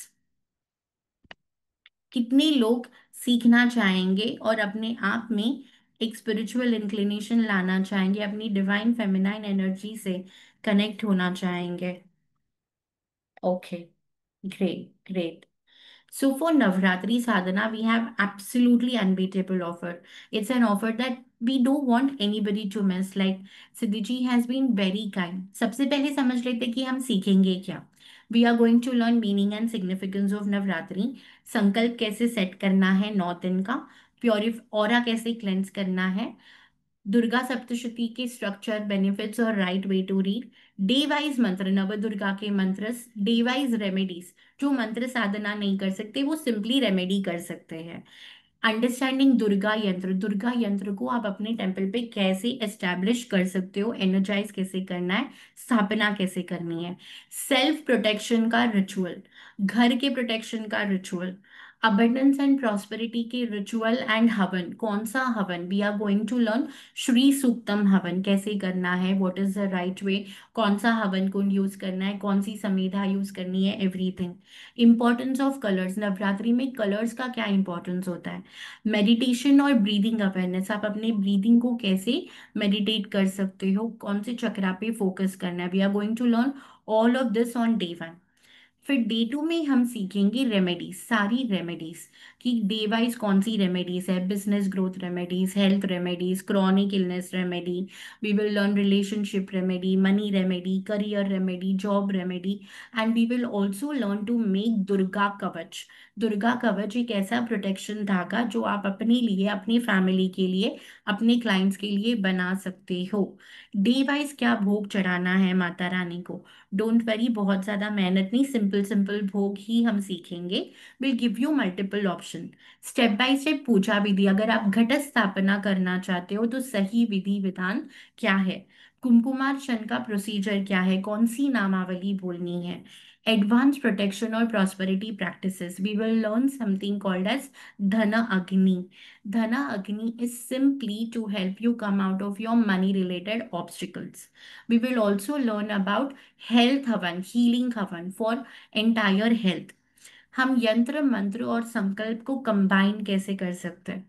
कितने लोग सीखना चाहेंगे और अपने आप में एक spiritual inclination लाना चाहेंगे, अपनी डिवाइन फेमिनाइन एनर्जी से कनेक्ट होना चाहेंगे? Okay, great great. So for Navratri Sadhana, we have absolutely unbeatable offer. It's an offer that we don't want anybody to miss. Like Siddhi ji has been very kind. सबसे पहले समझ लेते हैं कि हम सीखेंगे क्या. We are going to learn meaning and significance of Navratri. संकल्प कैसे सेट करना है 9 दिन का. प्योरिफ ऑरा कैसे क्लेंस करना है. दुर्गा सप्तशती के स्ट्रक्चर, बेनिफिट्स और right way to read. Day wise mantra, Nav Durga के मंत्र. डे वाइज रेमेडीज, जो मंत्र साधना नहीं कर सकते वो सिंपली रेमेडी कर सकते हैं. अंडरस्टैंडिंग दुर्गा यंत्र, दुर्गा यंत्र को आप अपने टेम्पल पे कैसे एस्टैब्लिश कर सकते हो, एनर्जाइज कैसे करना है, स्थापना कैसे करनी है. सेल्फ प्रोटेक्शन का रिचुअल, घर के प्रोटेक्शन का रिचुअल. अबंडेंस एंड प्रॉस्पेरिटी के रिचुअल एंड हवन. कौन सा हवन? We are going to learn Shri Suktam havan कैसे करना है, what is the right way, कौन सा हवन कुंड यूज करना है, कौन सी समेधा यूज करनी है, everything. Importance of colours, Navratri में कलर्स का क्या इंपॉर्टेंस होता है. मेडिटेशन और ब्रीदिंग अवेयरनेस, आप अपने ब्रीदिंग को कैसे मेडिटेट कर सकते हो, कौन से चक्रा पे फोकस करना है. We are going to learn all of this on day 1. फिर डे 2 में हम सीखेंगे रेमेडीज, सारी रेमेडीज कि डे वाइज कौन सी रेमेडीज है. Business growth remedies, health remedies, chronic illness remedy. We will learn relationship remedy, money remedy, career remedy, job remedy. And we will also learn to make Durga Kavach. Durga कवच एक ऐसा protection धागा जो आप अपने लिए, अपनी फैमिली के लिए, अपने क्लाइंट्स के लिए बना सकते हो. डे वाइज क्या भोग चढ़ाना है माता रानी को. डोंट वरी, बहुत ज्यादा मेहनत नहीं, सिंपल सिंपल भोग ही हम सीखेंगे. Will give you multiple option. Step by step puja vidhi, अगर आप घट स्थापना करना चाहते हो तो सही विधि विधान क्या है. कुमकुमार्चन का प्रोसीजर क्या है, कौन सी नामावली बोलनी है. एडवांस प्रोटेक्शन और prosperity practices, we will learn something called as Dhan Agni. धना Agni is simply to help you come out of your money related obstacles. We will also learn about health havan, healing havan for entire health. हम यंत्र मंत्र और संकल्प को combine कैसे कर सकते हैं.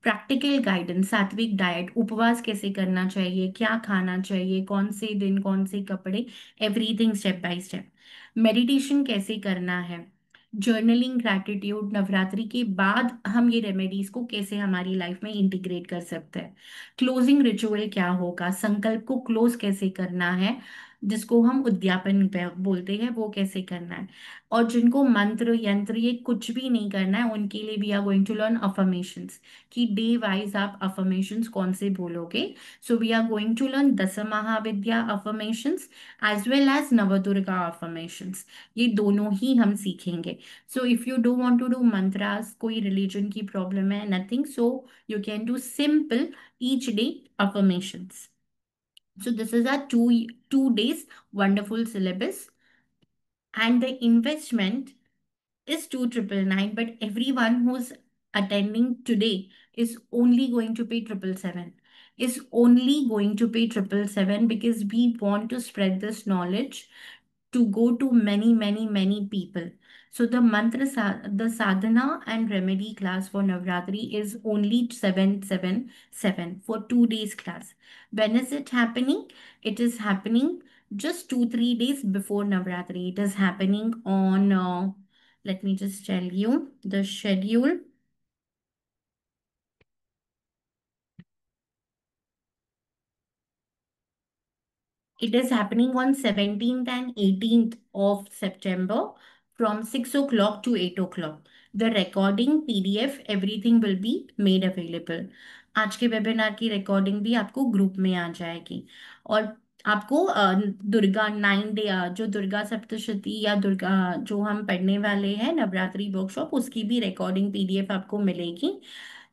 प्रैक्टिकल गाइडेंस, सात्विक डाइट, उपवास कैसे करना चाहिए, क्या खाना चाहिए, कौन से दिन कौन से कपड़े, everything step by step. Meditation कैसे करना है. Journaling, gratitude. नवरात्रि के बाद हम ये रेमेडीज को कैसे हमारी लाइफ में इंटीग्रेट कर सकते हैं. क्लोजिंग रिचुअल क्या होगा, संकल्प को क्लोज कैसे करना है, जिसको हम उद्यापन बोलते हैं, वो कैसे करना है. और जिनको मंत्र यंत्र ये कुछ भी नहीं करना है उनके लिए we are going to learn affirmations कि डे वाइज आप अफर्मेशंस कौन से बोलोगे. So we are going to learn Das Mahavidya affirmations as well as Navdurga affirmations. ये दोनों ही हम सीखेंगे. So if you don't want to do mantras, कोई रिलीजन की प्रॉब्लम है, nothing, so you can do simple each day affirmations. So this is our 2 days wonderful syllabus, and the investment is 2999, but everyone who's attending today is only going to pay 777. Is only going to pay 777 because we want to spread this knowledge to go to many, many, many people. So the sadhana and remedy class for Navratri is only 777 for 2 days class. When is it happening? It is happening just 2 3 days before Navratri. It is happening on, let me just tell you the schedule. It is happening on 17th and 18th of September from 6 o'clock to 8 o'clock. The recording, PDF, everything will be made available. आज के webinar की recording भी आपको group में आ जाएगी। और आपको Durga 9 day जो दुर्गा सप्तशती या दुर्गा जो हम पढ़ने वाले हैं नवरात्रि वर्कशॉप, उसकी भी रिकॉर्डिंग PDF आपको मिलेगी।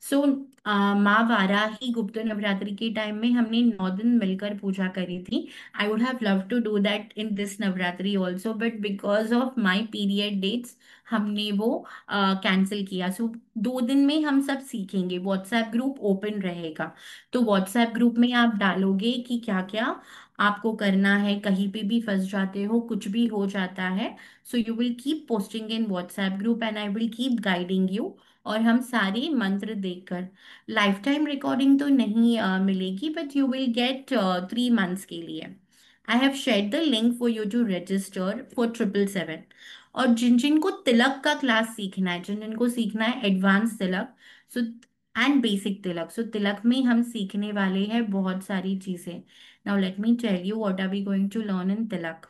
सो माँ वाराही गुप्त नवरात्रि के टाइम में हमने 9 दिन मिलकर पूजा करी थी। I would have loved to do that in this Navratri also, but because of my period dates, हमने वो कैंसिल किया। सो 2 दिन में हम सब सीखेंगे। व्हाट्सएप ग्रुप ओपन रहेगा, तो व्हाट्सएप ग्रुप में आप डालोगे कि क्या क्या आपको करना है। कहीं पे भी फंस जाते हो, कुछ भी हो जाता है, so you will keep posting in WhatsApp group and I will keep guiding you. और हम सारे मंत्र देखकर, लाइफ टाइम रिकॉर्डिंग तो नहीं मिलेगी, but you will get 3 months के लिए। I have shared the link for you to register for 777। और जिन जिन को तिलक का क्लास सीखना है, जिन जिन को सीखना है advance tilak, so and basic tilak, so तिलक में हम सीखने वाले हैं बहुत सारी चीजें। Now let me tell you what are we going to learn in tilak.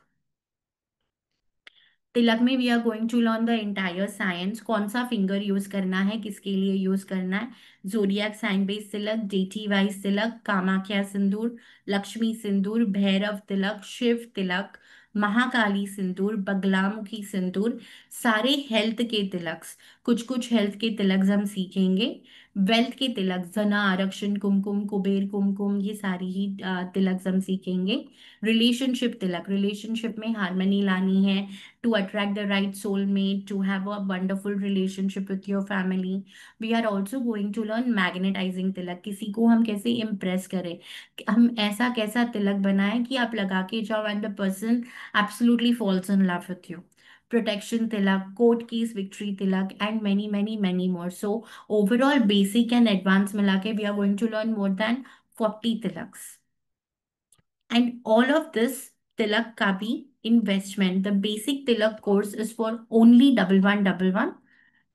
तिलक में we are going to learn the entire science, कौन सा फिंगर यूज करना है, किसके लिए यूज करना है, जोडियक साइन बेस तिलक, डेटी वाइज तिलक, कामाख्या सिंदूर, लक्ष्मी सिंदूर, भैरव तिलक, शिव तिलक, महाकाली सिंदूर, बगलामुखी सिंदूर, सारे हेल्थ के तिलक्स। कुछ कुछ हेल्थ के तिलक्स हम सीखेंगे। वेल्थ के तिलक, जना आरक्षण कुमकुम, कुबेर कुमकुम, ये सारी ही तिलक्स हम सीखेंगे। रिलेशनशिप तिलक, रिलेशनशिप में हार्मनी लानी है, to attract the right soulmate, to have a wonderful relationship with your family. We are also going to learn magnetizing तिलक, किसी को हम कैसे impress करें, हम ऐसा कैसा तिलक बनाएं कि आप लगा के जाओ and the person absolutely falls in love with you. Protection tilak, court case victory tilak, and many, many, many more. So, overall, basic and advanced milake, we are going to learn more than 40 tilaks. And all of this Tilak Kabi investment, the basic Tilak course is for only 1111,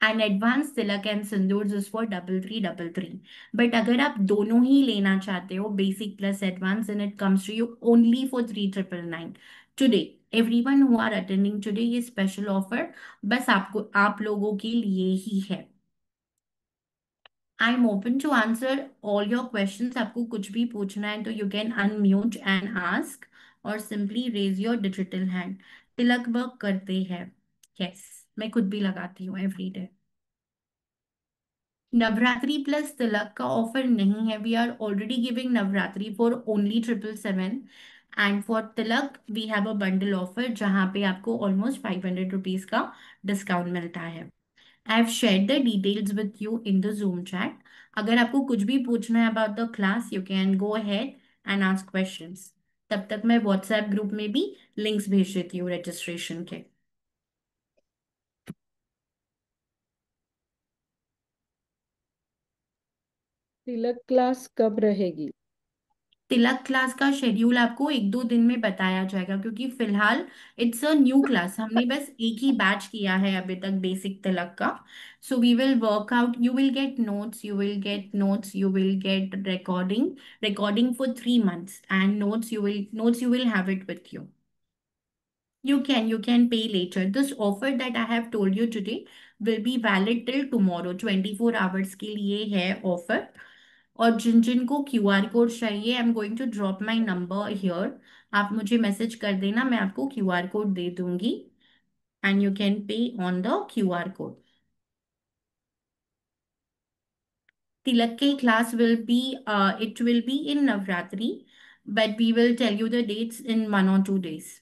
and advanced Tilak and Sindoors is for 3333. But अगर आप दोनों ही लेना चाहते हो, basic plus advanced, then it comes to you only for 3999. Today, everyone who are attending today, ये special offer बस आपको आप लोगों के लिए ही है। I am open to answer all your questions. आपको कुछ भी पूछना है तो you can unmute and ask, और simply raise your digital hand. Tilak work करते हैं, यस, मैं खुद भी लगाती हूँ every day. Navratri plus tilak का ऑफर नहीं है। We are already giving Navratri for only 777, and for tilak we have a bundle offer जहाँ पे आपको ऑलमोस्ट 500 रुपीज का डिस्काउंट मिलता है। आई have shared the details with you in the zoom chat. अगर आपको कुछ भी पूछना है about the class, you can go ahead and ask questions. तब तक मैं व्हाट्सएप ग्रुप में भी लिंक्स भेज देती हूँ रजिस्ट्रेशन के। तिलक क्लास कब रहेगी? तिलक क्लास का शेड्यूल आपको 1 2 दिन में बताया जाएगा, क्योंकि फिलहाल इट्स अ न्यू क्लास, हमने बस एक ही बैच किया है अभी तक बेसिक तिलक का। So we will work out, you will get notes, you will get notes, you will get recording for 3 months, and notes you will have it with you. You can pay later. This offer that I have told you today will be valid till tomorrow. 24 hours के लिए है offer. और जिन जिन को QR code चाहिए, I am going to drop my number here. आप मुझे message कर देना, मैं आपको QR कोड दे दूंगी, and you can pay on the QR code. Tilak के class will be, it will be in Navratri, but we will tell you the dates in 1 or 2 days.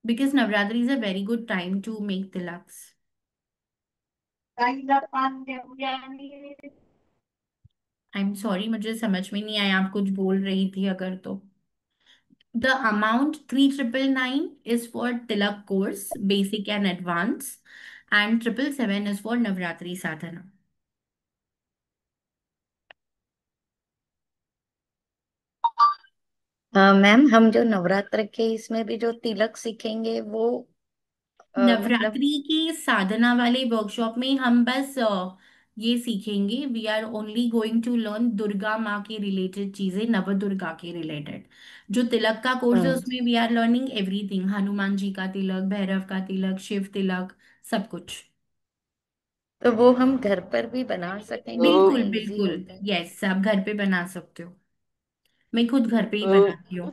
Because Navratri is a very good time to make tilaks. I'm sorry, मुझे समझ में नहीं आया, आप कुछ बोल रही थी अगर तो. The amount 3999 is for tilak course, basic and advanced, and 777 is for Navratri sadhana. Ma'am, हम जो नवरात्र के इसमें भी जो तिलक सीखेंगे वो मतलब नवरात्रि के साधना वाले वर्कशॉप में हम बस ये सीखेंगे. We are only going to learn Durga माँ के रिलेटेड चीजें, नव दुर्गा के रिलेटेड. जो तिलक का कोर्स है उसमें we are learning everything, Hanuman ji का तिलक, भैरव का तिलक, शिव तिलक, सब कुछ. तो वो हम घर पर भी बना सकेंगे, बिल्कुल इतना इजी बिल्कुल, होता है? यस, आप घर पे बना सकते हो. मैं खुद घर पे ही तो बनाती हूँ.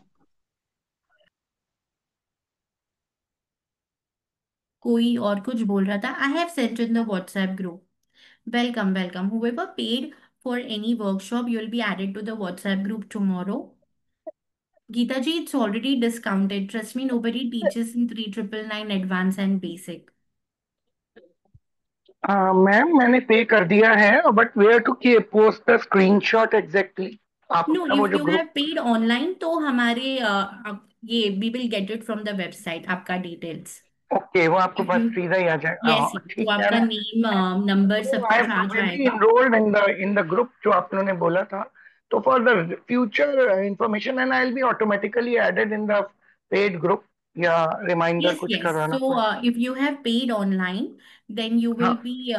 कोई और कुछ बोल रहा था. I have sent in the WhatsApp group. Welcome, welcome. Whoever paid for any workshop, you'll be added to the WhatsApp group tomorrow. Geeta ji, it's already discounted. Trust me, nobody teaches in 3999 advanced and basic. Ma'am मैंने pay कर दिया है, but where to post the screenshot exactly? आप No, अपना वो if जो you ग्रुप. have paid online, तो हमारे ये we will get it from the website. आपका details. ओके, वो आपके If पास you सीधा ही आ जाएगा, yes, हाँ तो ठीक है आपका ना. नेम, नंबर सब आई कुछ एम आ ऑलरेडी जाएगा. इनरोल्ड इन द ग्रुप जो आप लोगों ने बोला था. तो for the future information and I will be automatically added in the paid group, या रिमाइंडर Yes, कुछ yes. करवाना So, पड़े? if you have paid online, then you will हाँ, be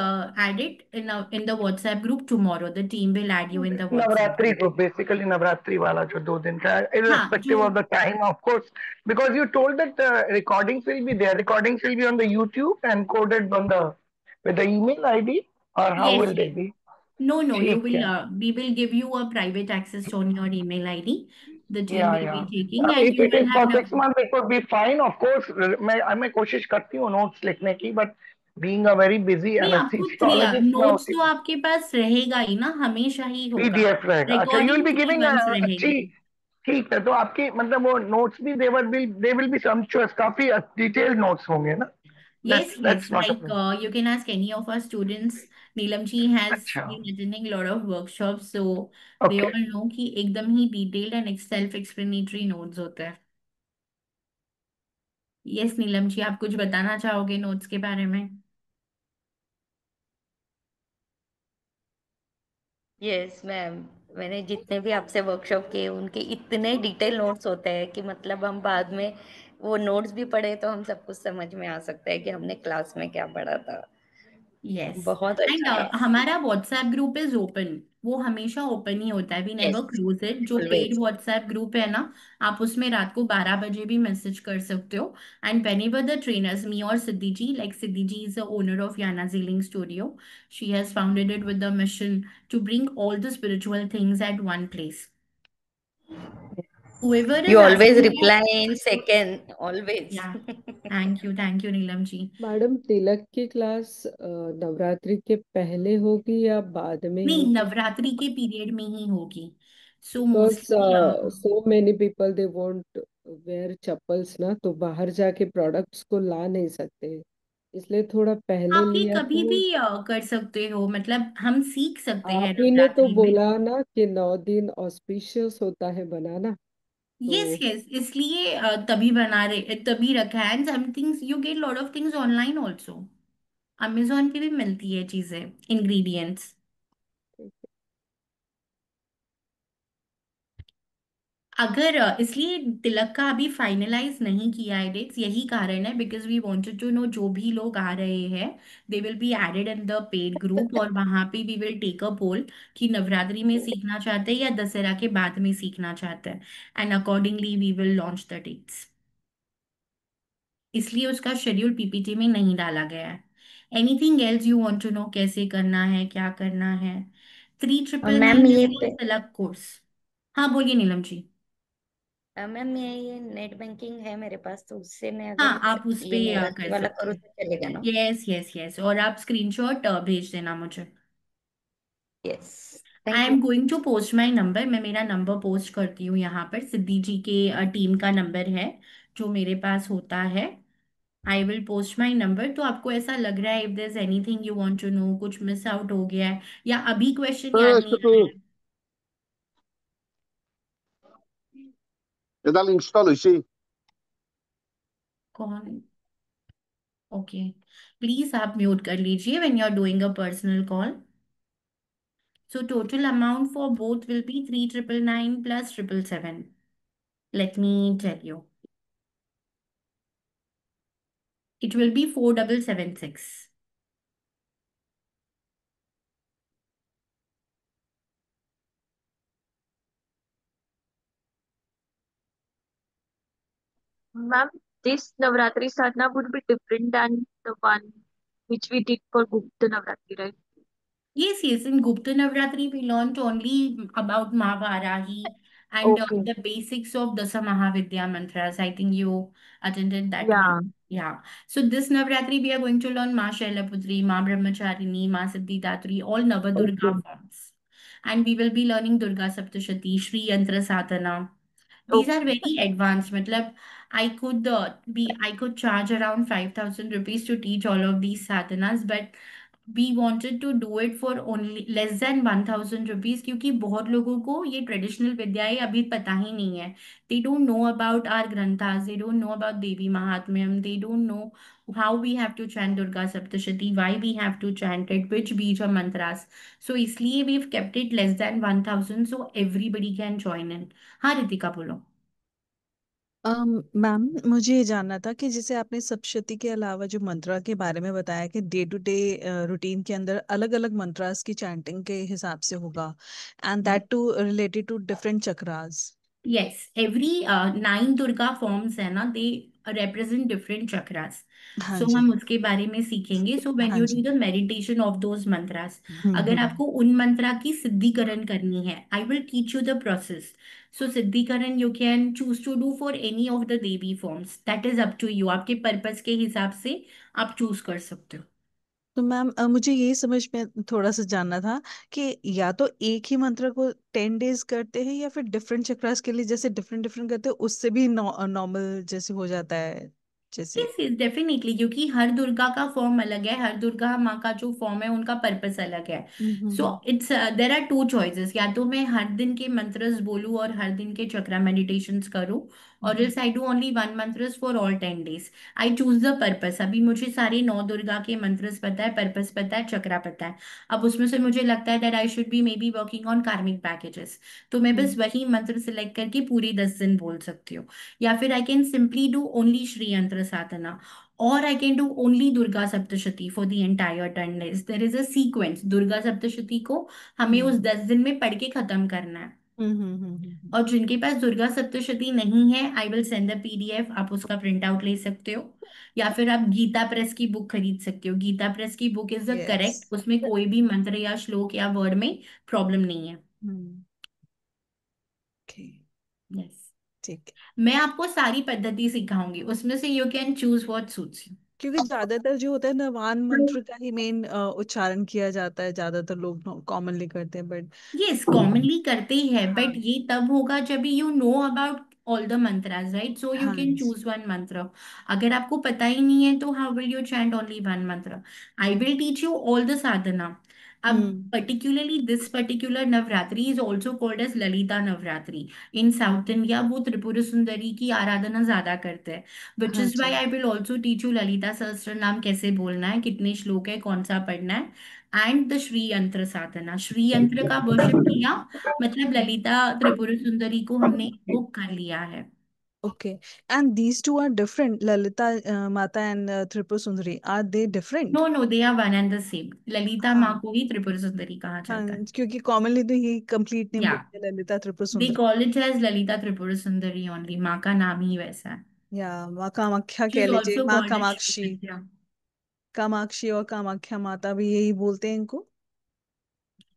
added in the WhatsApp group tomorrow. The team will add you in the WhatsApp Navratri group. Group, basically Navratri वाला जो 2 दिन का, हाँ, जो irrespective of the time of course, because you told that recordings will be there, recordings will be on the YouTube and coded on the with the email ID, or how yes, will they yes. be? No, no. You ठीक will. है. We will give you a private access on your email ID. The team Yeah, will be yeah. taking, and If you it will is have for no. 6 months, it would be fine. Of course, मैं कोशिश करती हूँ notes लिखने की, but being a very busy नहीं, आपको anesthesiologist मैं notes उसी तो आपके पास रहेगा ही ना, हमेशा ही होगा. PDF रहेगा. अच्छा, you will रिकॉर्डिंग be थोड़ी giving वंस अच्छी. रहेगी. ठीक है, तो आपकी मतलब वो notes भी they will be sumptuous, काफी detailed notes होंगे ना? Yes, yes. That's not a Like problem. you can ask any of our students. Neelamji has अच्छा, been attending a lot of workshops, so they all okay. know कि एकदम ही detailed and self-explanatory notes होते हैं. Yes, Neelam ji, आप कुछ बताना चाहोगे notes के बारे में? यस मैम, मैंने जितने भी आपसे वर्कशॉप किए उनके इतने डिटेल नोट्स होते हैं कि मतलब हम बाद में वो नोट्स भी पढ़े तो हम सब कुछ समझ में आ सकता है कि हमने क्लास में क्या पढ़ा था. यस. बहुत एंड अच्छा है. हमारा व्हाट्सएप ग्रुप इज ओपन. वो हमेशा ओपन ही होता है. We never yes, close it. जो पेड ऑलवेज. व्हाट्सएप ग्रुप है ना, आप उसमें रात को 12 बजे भी मैसेज कर सकते हो. And whenever the trainers, me और Siddhi ji, like Siddhi ji is the owner of Yana healing studio. She has founded it with the mission to bring all the spiritual things at one place. Whoever is You always asking you, reply in second, always. yeah, thank you, Neelam ji. Madam, tilak की class Navratri के पहले होगी या बाद में नहीं, होगी? नवरात्रि के पीरियड में ही होगी. So because mostly so many people they won't wear chappals ना, तो बाहर जाके प्रोडक्ट्स को ला नहीं सकते, इसलिए थोड़ा पहले आप ये लिया कभी भी तो. कर सकते हो. मतलब हम सीख सकते हैं आप ही ने तो नवरात्रि में. बोला ना कि 9 दिन ऑस्पिशियस होता है बनाना, यस, तो यस. इसलिए तभी बना रहे, तभी रखा है. And some things you get lot of things online also. Amazon पे भी मिलती है चीजें, इंग्रेडिएंट्स. अगर इसलिए तिलक का अभी फाइनलाइज नहीं किया है डेट्स, यही कारण है. Because we wanted to know जो भी लोग आ रहे हैं, they will be added in the paid group, और वहां पे we will take a poll कि नवरात्रि में सीखना चाहते हैं या दशहरा के बाद में सीखना चाहते हैं. And accordingly we will launch the dates. इसलिए उसका शेड्यूल पीपीटी में नहीं डाला गया है. Anything else you want to know, कैसे करना है, क्या करना है? थ्री और ट्रिपल मैम नाइन इज ये फॉर तिलक कोर्स. हाँ, बोलिए नीलम जी. मैम ये नेट बैंकिंग है मेरे पास, तो उससे मैं हाँ, अगर आप उस पे ये नवरात्रि कर वाला सकते करूँ हैं. तो चलेगा ना? Yes, yes, yes. और आप स्क्रीनशॉट भेज देना मुझे. Yes. I thank you. Am going to post my number. मैं मेरा नंबर पोस्ट करती हूँ यहाँ पर. सिद्धि जी के टीम का नंबर है जो मेरे पास होता है. I will post my number. तो आपको ऐसा लग रहा है, if there is anything you want to know, कुछ मिस आउट हो गया है या अभी क्वेश्चन याद नहीं आ रहा है? Pedal install होइছে। कौन? ओके, प्लीज आप म्यूट कर लीजिए when you are doing a personal call. So total amount for both will be 3,999 plus 777. Let me tell you. It will be 4,776. Ma'am, this Navratri sadhana would be different than the one which we did for Gupta Navratri, right? Yes, yes. In Gupta Navratri, we learned only about Mahavarahi and Okay. the basics of Dasa Mahavidya mantras. I think you attended that one. Yeah. Yeah. So this Navratri, we are going to learn Ma Shailaputri, Ma Brahmacharini, Ma Siddhidatri, all Okay. Navadurga forms. And we will be learning Durga Saptashati, Shri Yantra Sadhana. These are Okay. very advanced. Matlab, I could charge around 5,000 rupees to teach all of these sadhanas, but we wanted to do it for only less than 1,000 rupees क्योंकि बहुत लोगों को ये traditional विद्याएं अभी पता ही नहीं है. They don't know about our granthas, they don't know about Devi Mahatmyam, they don't know how we have to chant Durga Saptashati, why we have to chant it, which bija mantras. So इसलिए we've kept it less than 1,000 so everybody can join in. हाँ रितिका बोलो. Ma'am, मुझे ये जानना था कि जैसे आपने सप्तशती के अलावा जो मंत्रा के बारे में बताया कि डे टू डे रूटीन के अंदर अलग अलग मंत्रास की चैंटिंग के हिसाब से होगा, and that too related to different chakras. Yes, every 9 Durga forms है ना, they represent different chakras. हाँ So जी। हम उसके बारे में सीखेंगे. So when हाँ you do ji. the meditation of those mantras, अगर हम्म। आपको उन मंत्रा की सिद्धिकरण करनी है, I will teach you the process. So सिद्धिकरण you can choose to do for any of the Devi forms. That is up to you. आपके purpose के हिसाब से आप चूज कर सकते हो. तो मैम, मुझे ये समझ में थोड़ा सा जानना था कि या तो एक ही मंत्र को 10 डेज करते हैं या फिर डिफरेंट चक्रास के लिए जैसे डिफरेंट डिफरेंट करते हैं उससे भी नॉर्मल जैसे हो जाता है जैसे। यस यस डेफिनेटली, क्योंकि हर दुर्गा का फॉर्म अलग है, हर दुर्गा माँ का जो फॉर्म है उनका पर्पस अलग है. So hmm. It's there are two choices, या तो मैं हर दिन के मंत्रस बोलूँ और हर दिन के चक्रा मेडिटेशंस करूँ, और hmm. Else I do only one mantras for all 10 days. I choose the purpose. अभी मुझे सारे 9 दुर्गा के मंत्रस पता है, पर्पस पता है, चक्रा पता है. अब उसमें से मुझे लगता है that I should be may be working on कार्मिक पैकेजेस, तो मैं बस हम्म। वही मंत्र सिलेक्ट करके पूरे 10 दिन बोल सकती हूँ. या फिर आई can simply do only Shri यंत्र साधना, or I can do only Durga Saptashati for the entire 10 days. There is a sequence. Durga Saptashati को हमें उस हम्म। 10 दिन में पढ़ के खत्म करना है. हम्म। और जिनके पास दुर्गा सप्तशती नहीं है, I will send the PDF, आप उसका प्रिंट आउट ले सकते हो. या फिर आप गीता प्रेस की बुक खरीद सकते हो. गीता प्रेस की book is the yes. Correct, उसमें कोई भी मंत्र या श्लोक या वर्ड में प्रॉब्लम नहीं है. हम्म। ओके। यस. ठीक। मैं आपको सारी पद्धति सिखाऊंगी, उसमें से you can choose what suits you. क्योंकि ज्यादातर जो होता है नवान मंत्र का ही मेन उच्चारण किया जाता है, ज्यादातर लोग कॉमनली करते हैं, बट यस कॉमनली करते ही है, बट हाँ। ये तब होगा जब you know about all the mantras, right? So you हाँ कैन जी। Choose one mantra. अगर आपको पता ही नहीं है तो how will you chant only one mantra? I will teach you all the sadhana. अब hmm. Particularly this particular Navratri is also called as Lalita Navratri. In South India वो त्रिपुर सुंदरी की आराधना ज्यादा करते हैं, विच हाँ is why ji. I will also teach you Lalita Sahastra Naam कैसे बोलना है, कितने श्लोक है, कौन सा पढ़ना है, एंड द श्री यंत्र साधना. श्री यंत्र का वर्शिप किया मतलब ललिता त्रिपुर सुंदरी को हमने बुक कर लिया है. Okay, and these two are different, Lalita Mata and Tripur Sundari, are they different? No no, they are one and the same. Lalita माँ हाँ। को ही त्रिपुर सुंदरी कहा हाँ, जाता है. क्योंकि कॉमनली तो ये कंप्लीट नेम या बोलते हैं Lalita Tripur they Sundari. Call it as Lalita Tripur Sundari only. माँ का नाम ही वैसा है. या माँ कामाख्या शी कह इज लीजिए, ऑल्सो माँ कॉल्ड एज श्री कामाक्षी। विद्या. कामाक्षी और कामाख्या माता भी यही बोलते हैं इनको।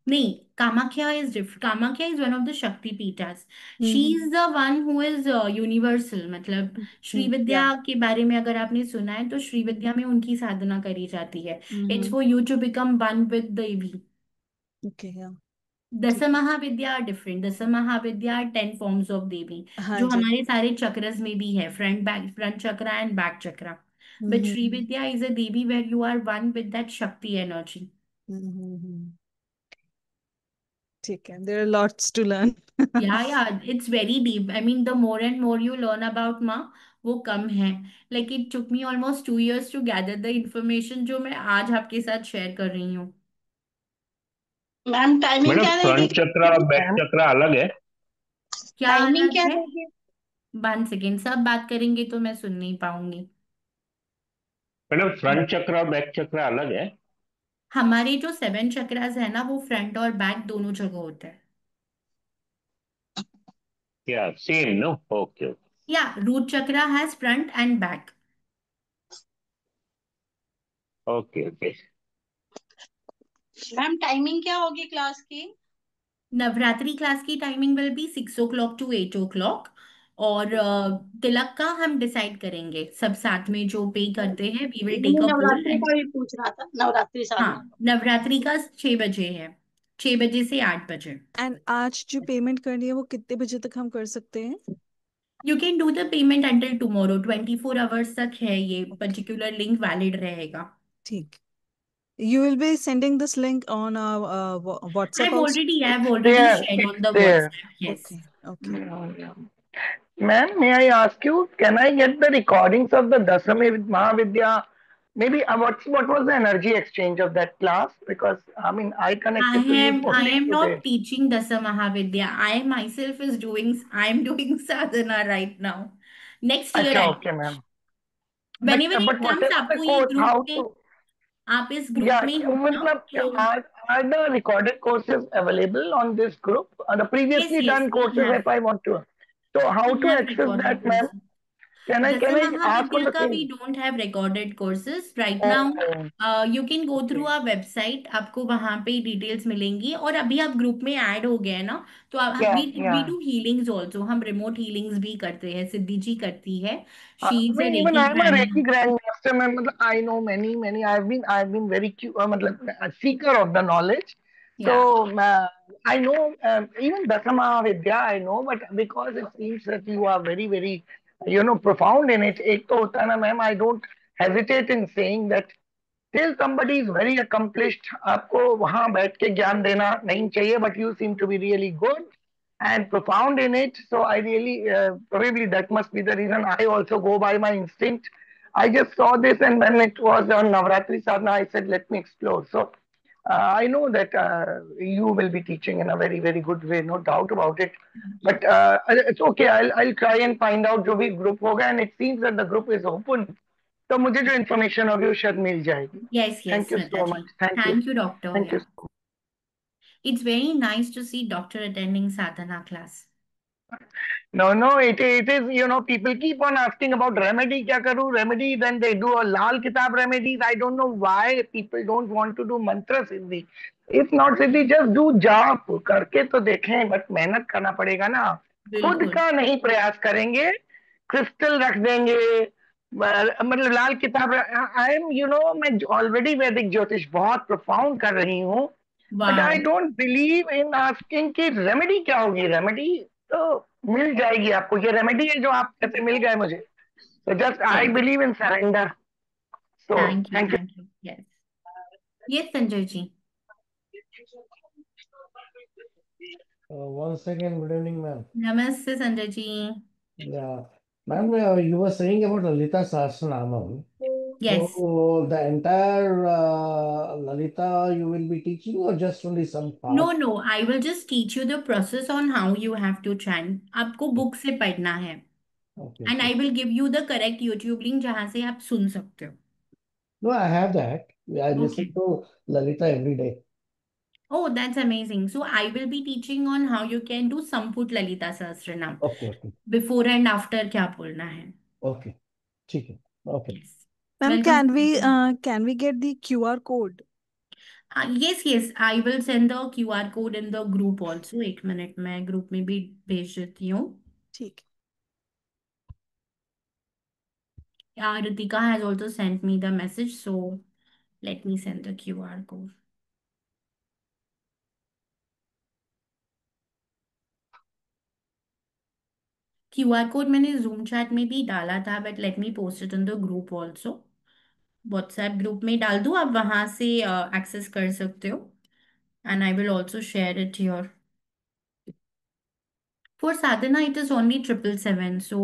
नहीं, Kamakhya is different. Kamakhya is one of the shakti peethas. She hmm. Is the one who is universal. मतलब श्री या। विद्या के बारे में अगर आपने सुना है तो श्री विद्या में उनकी साधना करी जाती है. It's hmm. For you to become one with Devi. Okay. Yeah. दस ठीक। Mahavidya are different. दस Mahavidya are 10 forms of Devi, हाँ जो जी। हमारे सारे चक्रस में भी है, front back, front chakra and back chakra. But Mm-hmm. Sri Vidya is a Devi where you are one with that Shakti energy. Mm-hmm. ठीक है. There are lots to learn. Yeah, it's very deep. I mean, the more and more you learn about माँ, वो कम है. Like it took me almost 2 years to gather the information जो मैं आज आपके साथ शेयर कर रही हूँ. मैम टाइमिंग मैडम क्या रहेगी फ्रंट चक्रा और बैक मैम चक्रा अलग है? क्या टाइमिंग अलग क्या है? रहेगी 1 सेकेंड, सब बात करेंगे तो मैं सुन नहीं पाऊंगी. मैडम फ्रंट चक्रा और बैक चक्रा अलग है? हमारे जो 7 चक्रास है ना, वो फ्रंट और बैक दोनों जगह होता है. क्या same no? Okay okay. Yeah root chakra has front and back. Okay okay. Ma'am timing क्या होगी क्लास की नवरात्रि क्लास की timing will be 6 o'clock to 8 o'clock. और तिलक का हम डिसाइड करेंगे सब साथ में, जो पे करते हैं वी विल टेक मैंने अ पोल नवरात्रि एंड. का भी पूछ रहा था नवरात्रि साधना हाँ, नवरात्रि का 6 बजे है. 6 बजे से 8 बजे. एंड आज जो पेमेंट करनी है वो कितने बजे तक हम कर सकते हैं? You can do the payment until tomorrow. 24 hours तक है ये ओके, पर्टिकुलर लिंक वैलिड रहेगा. ठीक. You will be sending this link on WhatsApp also? I've already there, shared it's on the there. WhatsApp. Yes. Okay, okay. Ma'am, may I ask you, can I get the recordings of the Dasami Mahavidya? Maybe what was the energy exchange of that class? Because I mean, I I connected to you am I only am today. not teaching Dasa Mahavidya. I am doing sadhana right now. Next year Acha, I okay, ma'am. whenever But it comes, whatever the आपको ये course, group how में to? आप इस group Yeah, में हो ना, मतलब तो are the recorded courses available on this group? The yes, previously yes, done courses, if I want to. So how we to have access recorded that, ma'am? courses. Can Dasa I ask on Mahavidya the का we same? don't have recorded courses right now. Oh, You can go through okay. our website. आपको वहां पे details मिलेंगी. और अभी आप group में add हो गए हैं ना, तो Yeah, we yeah. Do healings also. हम रिमोट हीलिंग्स भी करते हैं. सिद्धि जी करती है. She is a Even Reiki I'm a Reiki grand. grandmaster. I know many. I've been very a seeker of the knowledge. या So I know even Dasama Vidya I know, but because it seems that you are very profound in it. एक तो होता है ना ma'am, I don't hesitate in saying that till somebody is very accomplished, आपको वहां बैठ के ज्ञान देना नहीं चाहिए. But you seem to be really good and profound in it. So I really, probably that must be the reason I also go by my instinct. I just saw this, and when it was on Navratri Sadhana, I said, let me explore. So I know that you will be teaching in a very good way, no doubt about it. But it's okay. I'll try and find out जो भी group होगा, and it seems that the group is open. तो मुझे जो information होगी वो शायद मिल जाएगी. Yes yes Thank you Smita so ji. much. Thank you. Thank you doctor. Thank yeah you. It's very nice to see doctor attending sadhana class. No, it is, people keep on asking about remedy, kya karu, remedy, then they do a Lal Kitab remedies. I don't know why people don't want to do mantra siddhi. If not siddhi, just do जाप करके तो देखें, but मेहनत करना पड़ेगा ना. खुद बिल्कुल. का नहीं प्रयास करेंगे, क्रिस्टल रख देंगे, मतलब लाल किताब. आई एम मैं ऑलरेडी वैदिक ज्योतिष बहुत प्रोफाउंड कर रही हूँ. But wow. I don't believe in asking कि रेमेडी क्या होगी. रेमेडी तो मिल जाएगी आपको. ये रेमेडी है जो आप कैसे मिल गए मुझे. तो just I yes. Believe in surrender. So thank you. Thank you. Thank you. Yes. Yes Sanjay ji. Once again, good evening, ma'am. नमस्ते Sanjay ji. Yeah, ma'am, you were saying about Lalita Sahasranamam. Yes. So the entire Lalita you will be teaching, or just only some no part? No, I will just teach you the process on how you have to chant. आपको book से पढ़ना है. Okay, and okay. I will give you the correct YouTube link जहां से आप सुन सकते हो. No, I have that. I okay. listen to Lalita every day. Oh, that's amazing. So I will be teaching on how you can do Samput Lalita Sahasranam. Okay, okay, Before and after क्या बोलना है. okay. ठीक है. Okay. Yes. Ma'am, Welcome. can we get the QR code? Yes. I will send the QR code in the group also. एक minute मैं group में भी भेज देती हूँ. ठीक. Ritika has also sent me the message, so let me send the QR code. QR code मैंने Zoom chat में भी डाला था, but let me post it in the group also. WhatsApp group में डाल दूँ, आप वहां से एक्सेस कर सकते हो। And I will also share it your. For Sadhana, it is only 777. So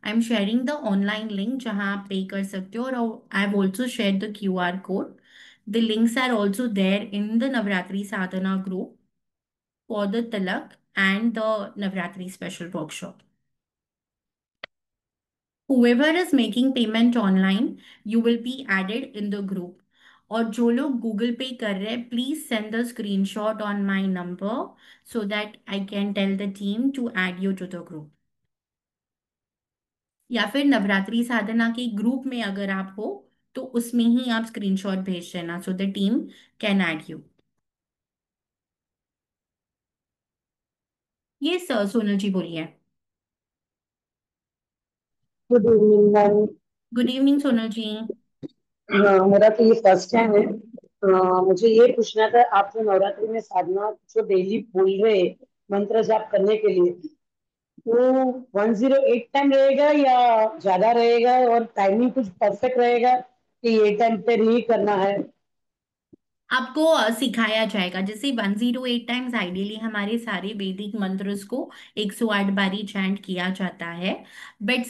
I'm sharing the online link जहाँ आप पे कर सकते हो, और I've also shared the QR code. The links are also there in the Navratri Sadhana group for the Tilak and the Navratri special workshop. Whoever is making payment online, you will be added in the group. और जो लोग Google पे कर रहे हैं, please send the screenshot on my number so that I can tell the team to add you to the group. या फिर नवरात्रि साधना के ग्रुप में अगर आप हो तो उसमें ही आप स्क्रीनशॉट भेज देना so the team can add you. ये सर सोनल जी बोलिए। Good evening ma'am. Good evening Sonal ji. हाँ, मेरा तो ये फर्स्ट टाइम है। मुझे ये पूछना था, आप जो नवरात्रि में साधना जो डेली बोल रहे हैं, मंत्र जाप करने के लिए, वो 108 टाइम रहेगा या ज्यादा रहेगा, और टाइमिंग कुछ परफेक्ट रहेगा कि ये टाइम पे नहीं करना है? आपको सिखाया जाएगा, जैसे 108 टाइम्स आइडियली हमारे सारे वैदिक मंत्र को 108 बारी चैंट किया जाता है। बट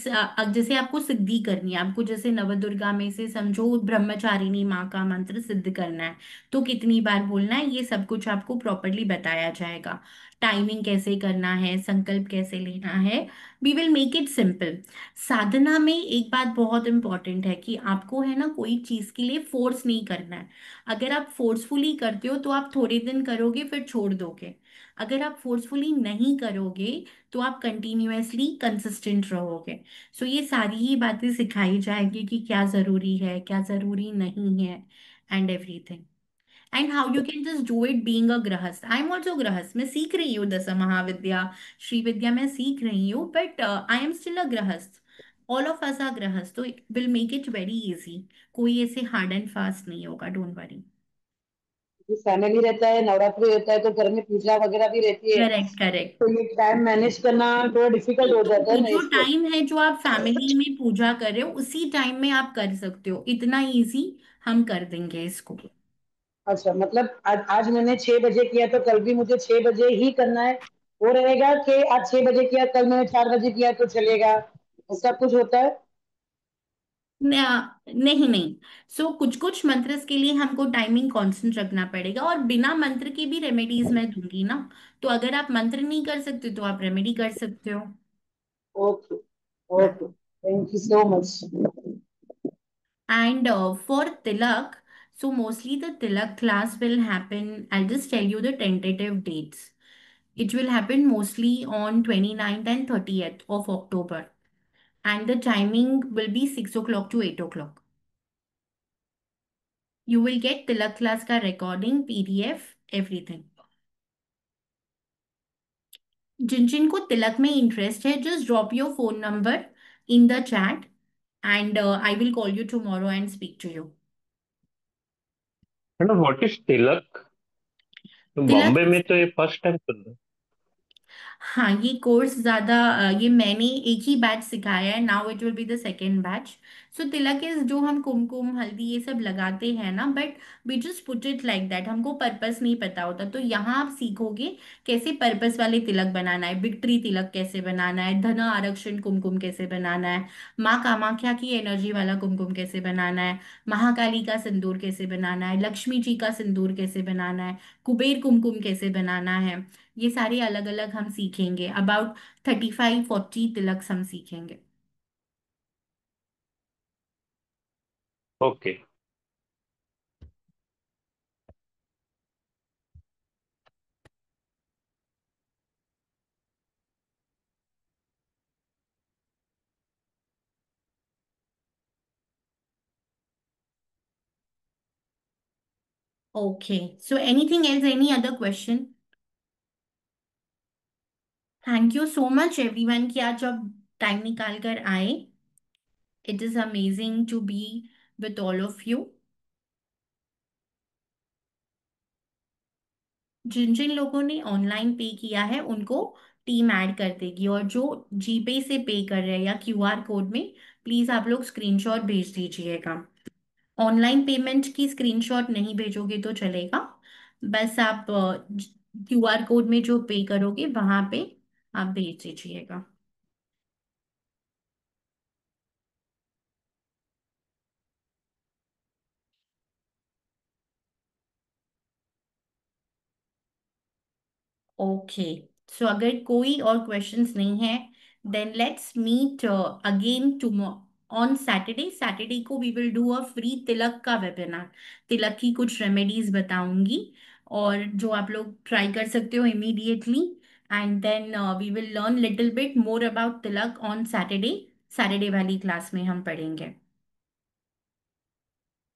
जैसे आपको सिद्धि करनी है, आपको जैसे नवदुर्गा में से समझो ब्रह्मचारिणी माँ का मंत्र सिद्ध करना है, तो कितनी बार बोलना है, ये सब कुछ आपको प्रॉपरली बताया जाएगा। टाइमिंग कैसे करना है, संकल्प कैसे लेना है, we will make it simple. साधना में एक बात बहुत इंपॉर्टेंट है कि आपको है ना कोई चीज के लिए फोर्स नहीं करना है। अगर आप फोर्सफुली करते हो तो आप थोड़े दिन करोगे फिर छोड़ दोगे। अगर आप फोर्सफुली नहीं करोगे तो आप कंटिन्यूअसली कंसिस्टेंट रहोगे। सो ये सारी ही बातें सिखाई जाएगी कि क्या जरूरी है क्या जरूरी नहीं है, and everything, and how you can just do it being a grihastha. I am also गृहस्थ, मैं सीख रही हूँ दस महाविद्या श्री विद्या मैं सीख रही हूँ, but I am still a गृहस्थ। ऑल ऑफ अस आर गृहस्थ, तो it will make it very easy. कोई ऐसे हार्ड एंड फास्ट नहीं होगा, डोंट वरी। फैमिली रहता है, नवरात्रि रहता है, तो घर में पूजा वगैरह भी रहती है, करेक्ट करेक्ट। तो ये टाइम मैनेज करना थोड़ा डिफिकल्ट हो तो जाता वो है ना, जो इसलिए। टाइम है जो आप फैमिली में पूजा कर रहे हो उसी टाइम में आप कर सकते हो, इतना इजी हम कर देंगे इसको। अच्छा, मतलब आज मैंने 6 बजे किया तो कल भी मुझे 6 बजे ही करना है, वो रहेगा कि आज 6 बजे किया कल मैंने 4 बजे किया तो चलेगा, ऐसा कुछ होता है? नहीं नहीं। सो कुछ कुछ मंत्र के लिए हमको टाइमिंग कांस्टेंट रखना पड़ेगा, और बिना मंत्र के भी रेमेडीज मैं दूंगी ना। तो अगर आप मंत्र नहीं कर सकते तो आप रेमेडी कर सकते हो। Okay, okay, thank you so much. And for Tilak, so mostly the Tilak class will happen. I'll just tell you the tentative dates. It will happen mostly on 29th and 30th of October. And the timing will be 6 o'clock to 8 o'clock. You will get Tilak class ka recording, PDF, everything. जिन जिन को तिलक में interest है, just drop your phone number in the chat and I will call you tomorrow and speak to you. Madam what is tilak? Tilak, Bombay में तो ये first time सुन रहा हाँ ये कोर्स ज्यादा ये मैंने एक ही बैच सिखाया है, now it will be the second batch. So tilak is जो हम कुमकुम हल्दी ये सब लगाते हैं ना, but we just put it like that, हमको पर्पस नहीं पता होता। तो यहाँ आप सीखोगे कैसे पर्पस वाले तिलक बनाना है, विक्ट्री तिलक कैसे बनाना है, धन आरक्षण कुमकुम कैसे बनाना है, माँ कामाख्या की एनर्जी वाला कुमकुम कैसे बनाना है, महाकाली का सिंदूर कैसे बनाना है, लक्ष्मी जी का सिंदूर कैसे बनाना है, कुबेर कुमकुम कैसे बनाना है। ये सारे अलग अलग हम सीखेंगे, अबाउट 35-40 तिलक्स हम सीखेंगे। Okay. Okay, so anything else, any other question? Thank you so much everyone कि आज जब टाइम निकाल कर आए। It is amazing to be with all of you. जिन जिन लोगों ने ऑनलाइन पे किया है उनको टीम ऐड कर देगी, और जो जीपे से पे कर रहे हैं या क्यूआर कोड में, प्लीज आप लोग स्क्रीनशॉट भेज दीजिएगा। ऑनलाइन पेमेंट की स्क्रीनशॉट नहीं भेजोगे तो चलेगा, बस आप क्यूआर कोड में जो पे करोगे वहां पे आप भेज दीजिएगा। ओके, सो अगर कोई और क्वेश्चंस नहीं है, then let's meet again tomorrow on Saturday. Saturday को we will do a free tilak का वेबिनार। तिलक की कुछ रेमेडीज बताऊंगी और जो आप लोग ट्राई कर सकते हो immediately, and then we will learn little bit more about Tilak on Saturday. Saturday वाली क्लास में हम पढ़ेंगे।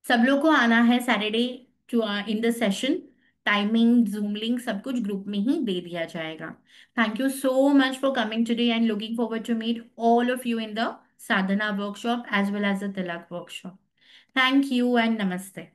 सब लोग को आना है Saturday to in the session. Timing, zoom link सब कुछ ग्रुप में ही दे दिया जाएगा। Thank you so much for coming today and looking forward to meet all of you in the sadhana workshop as well as the tilak workshop. Thank you and namaste.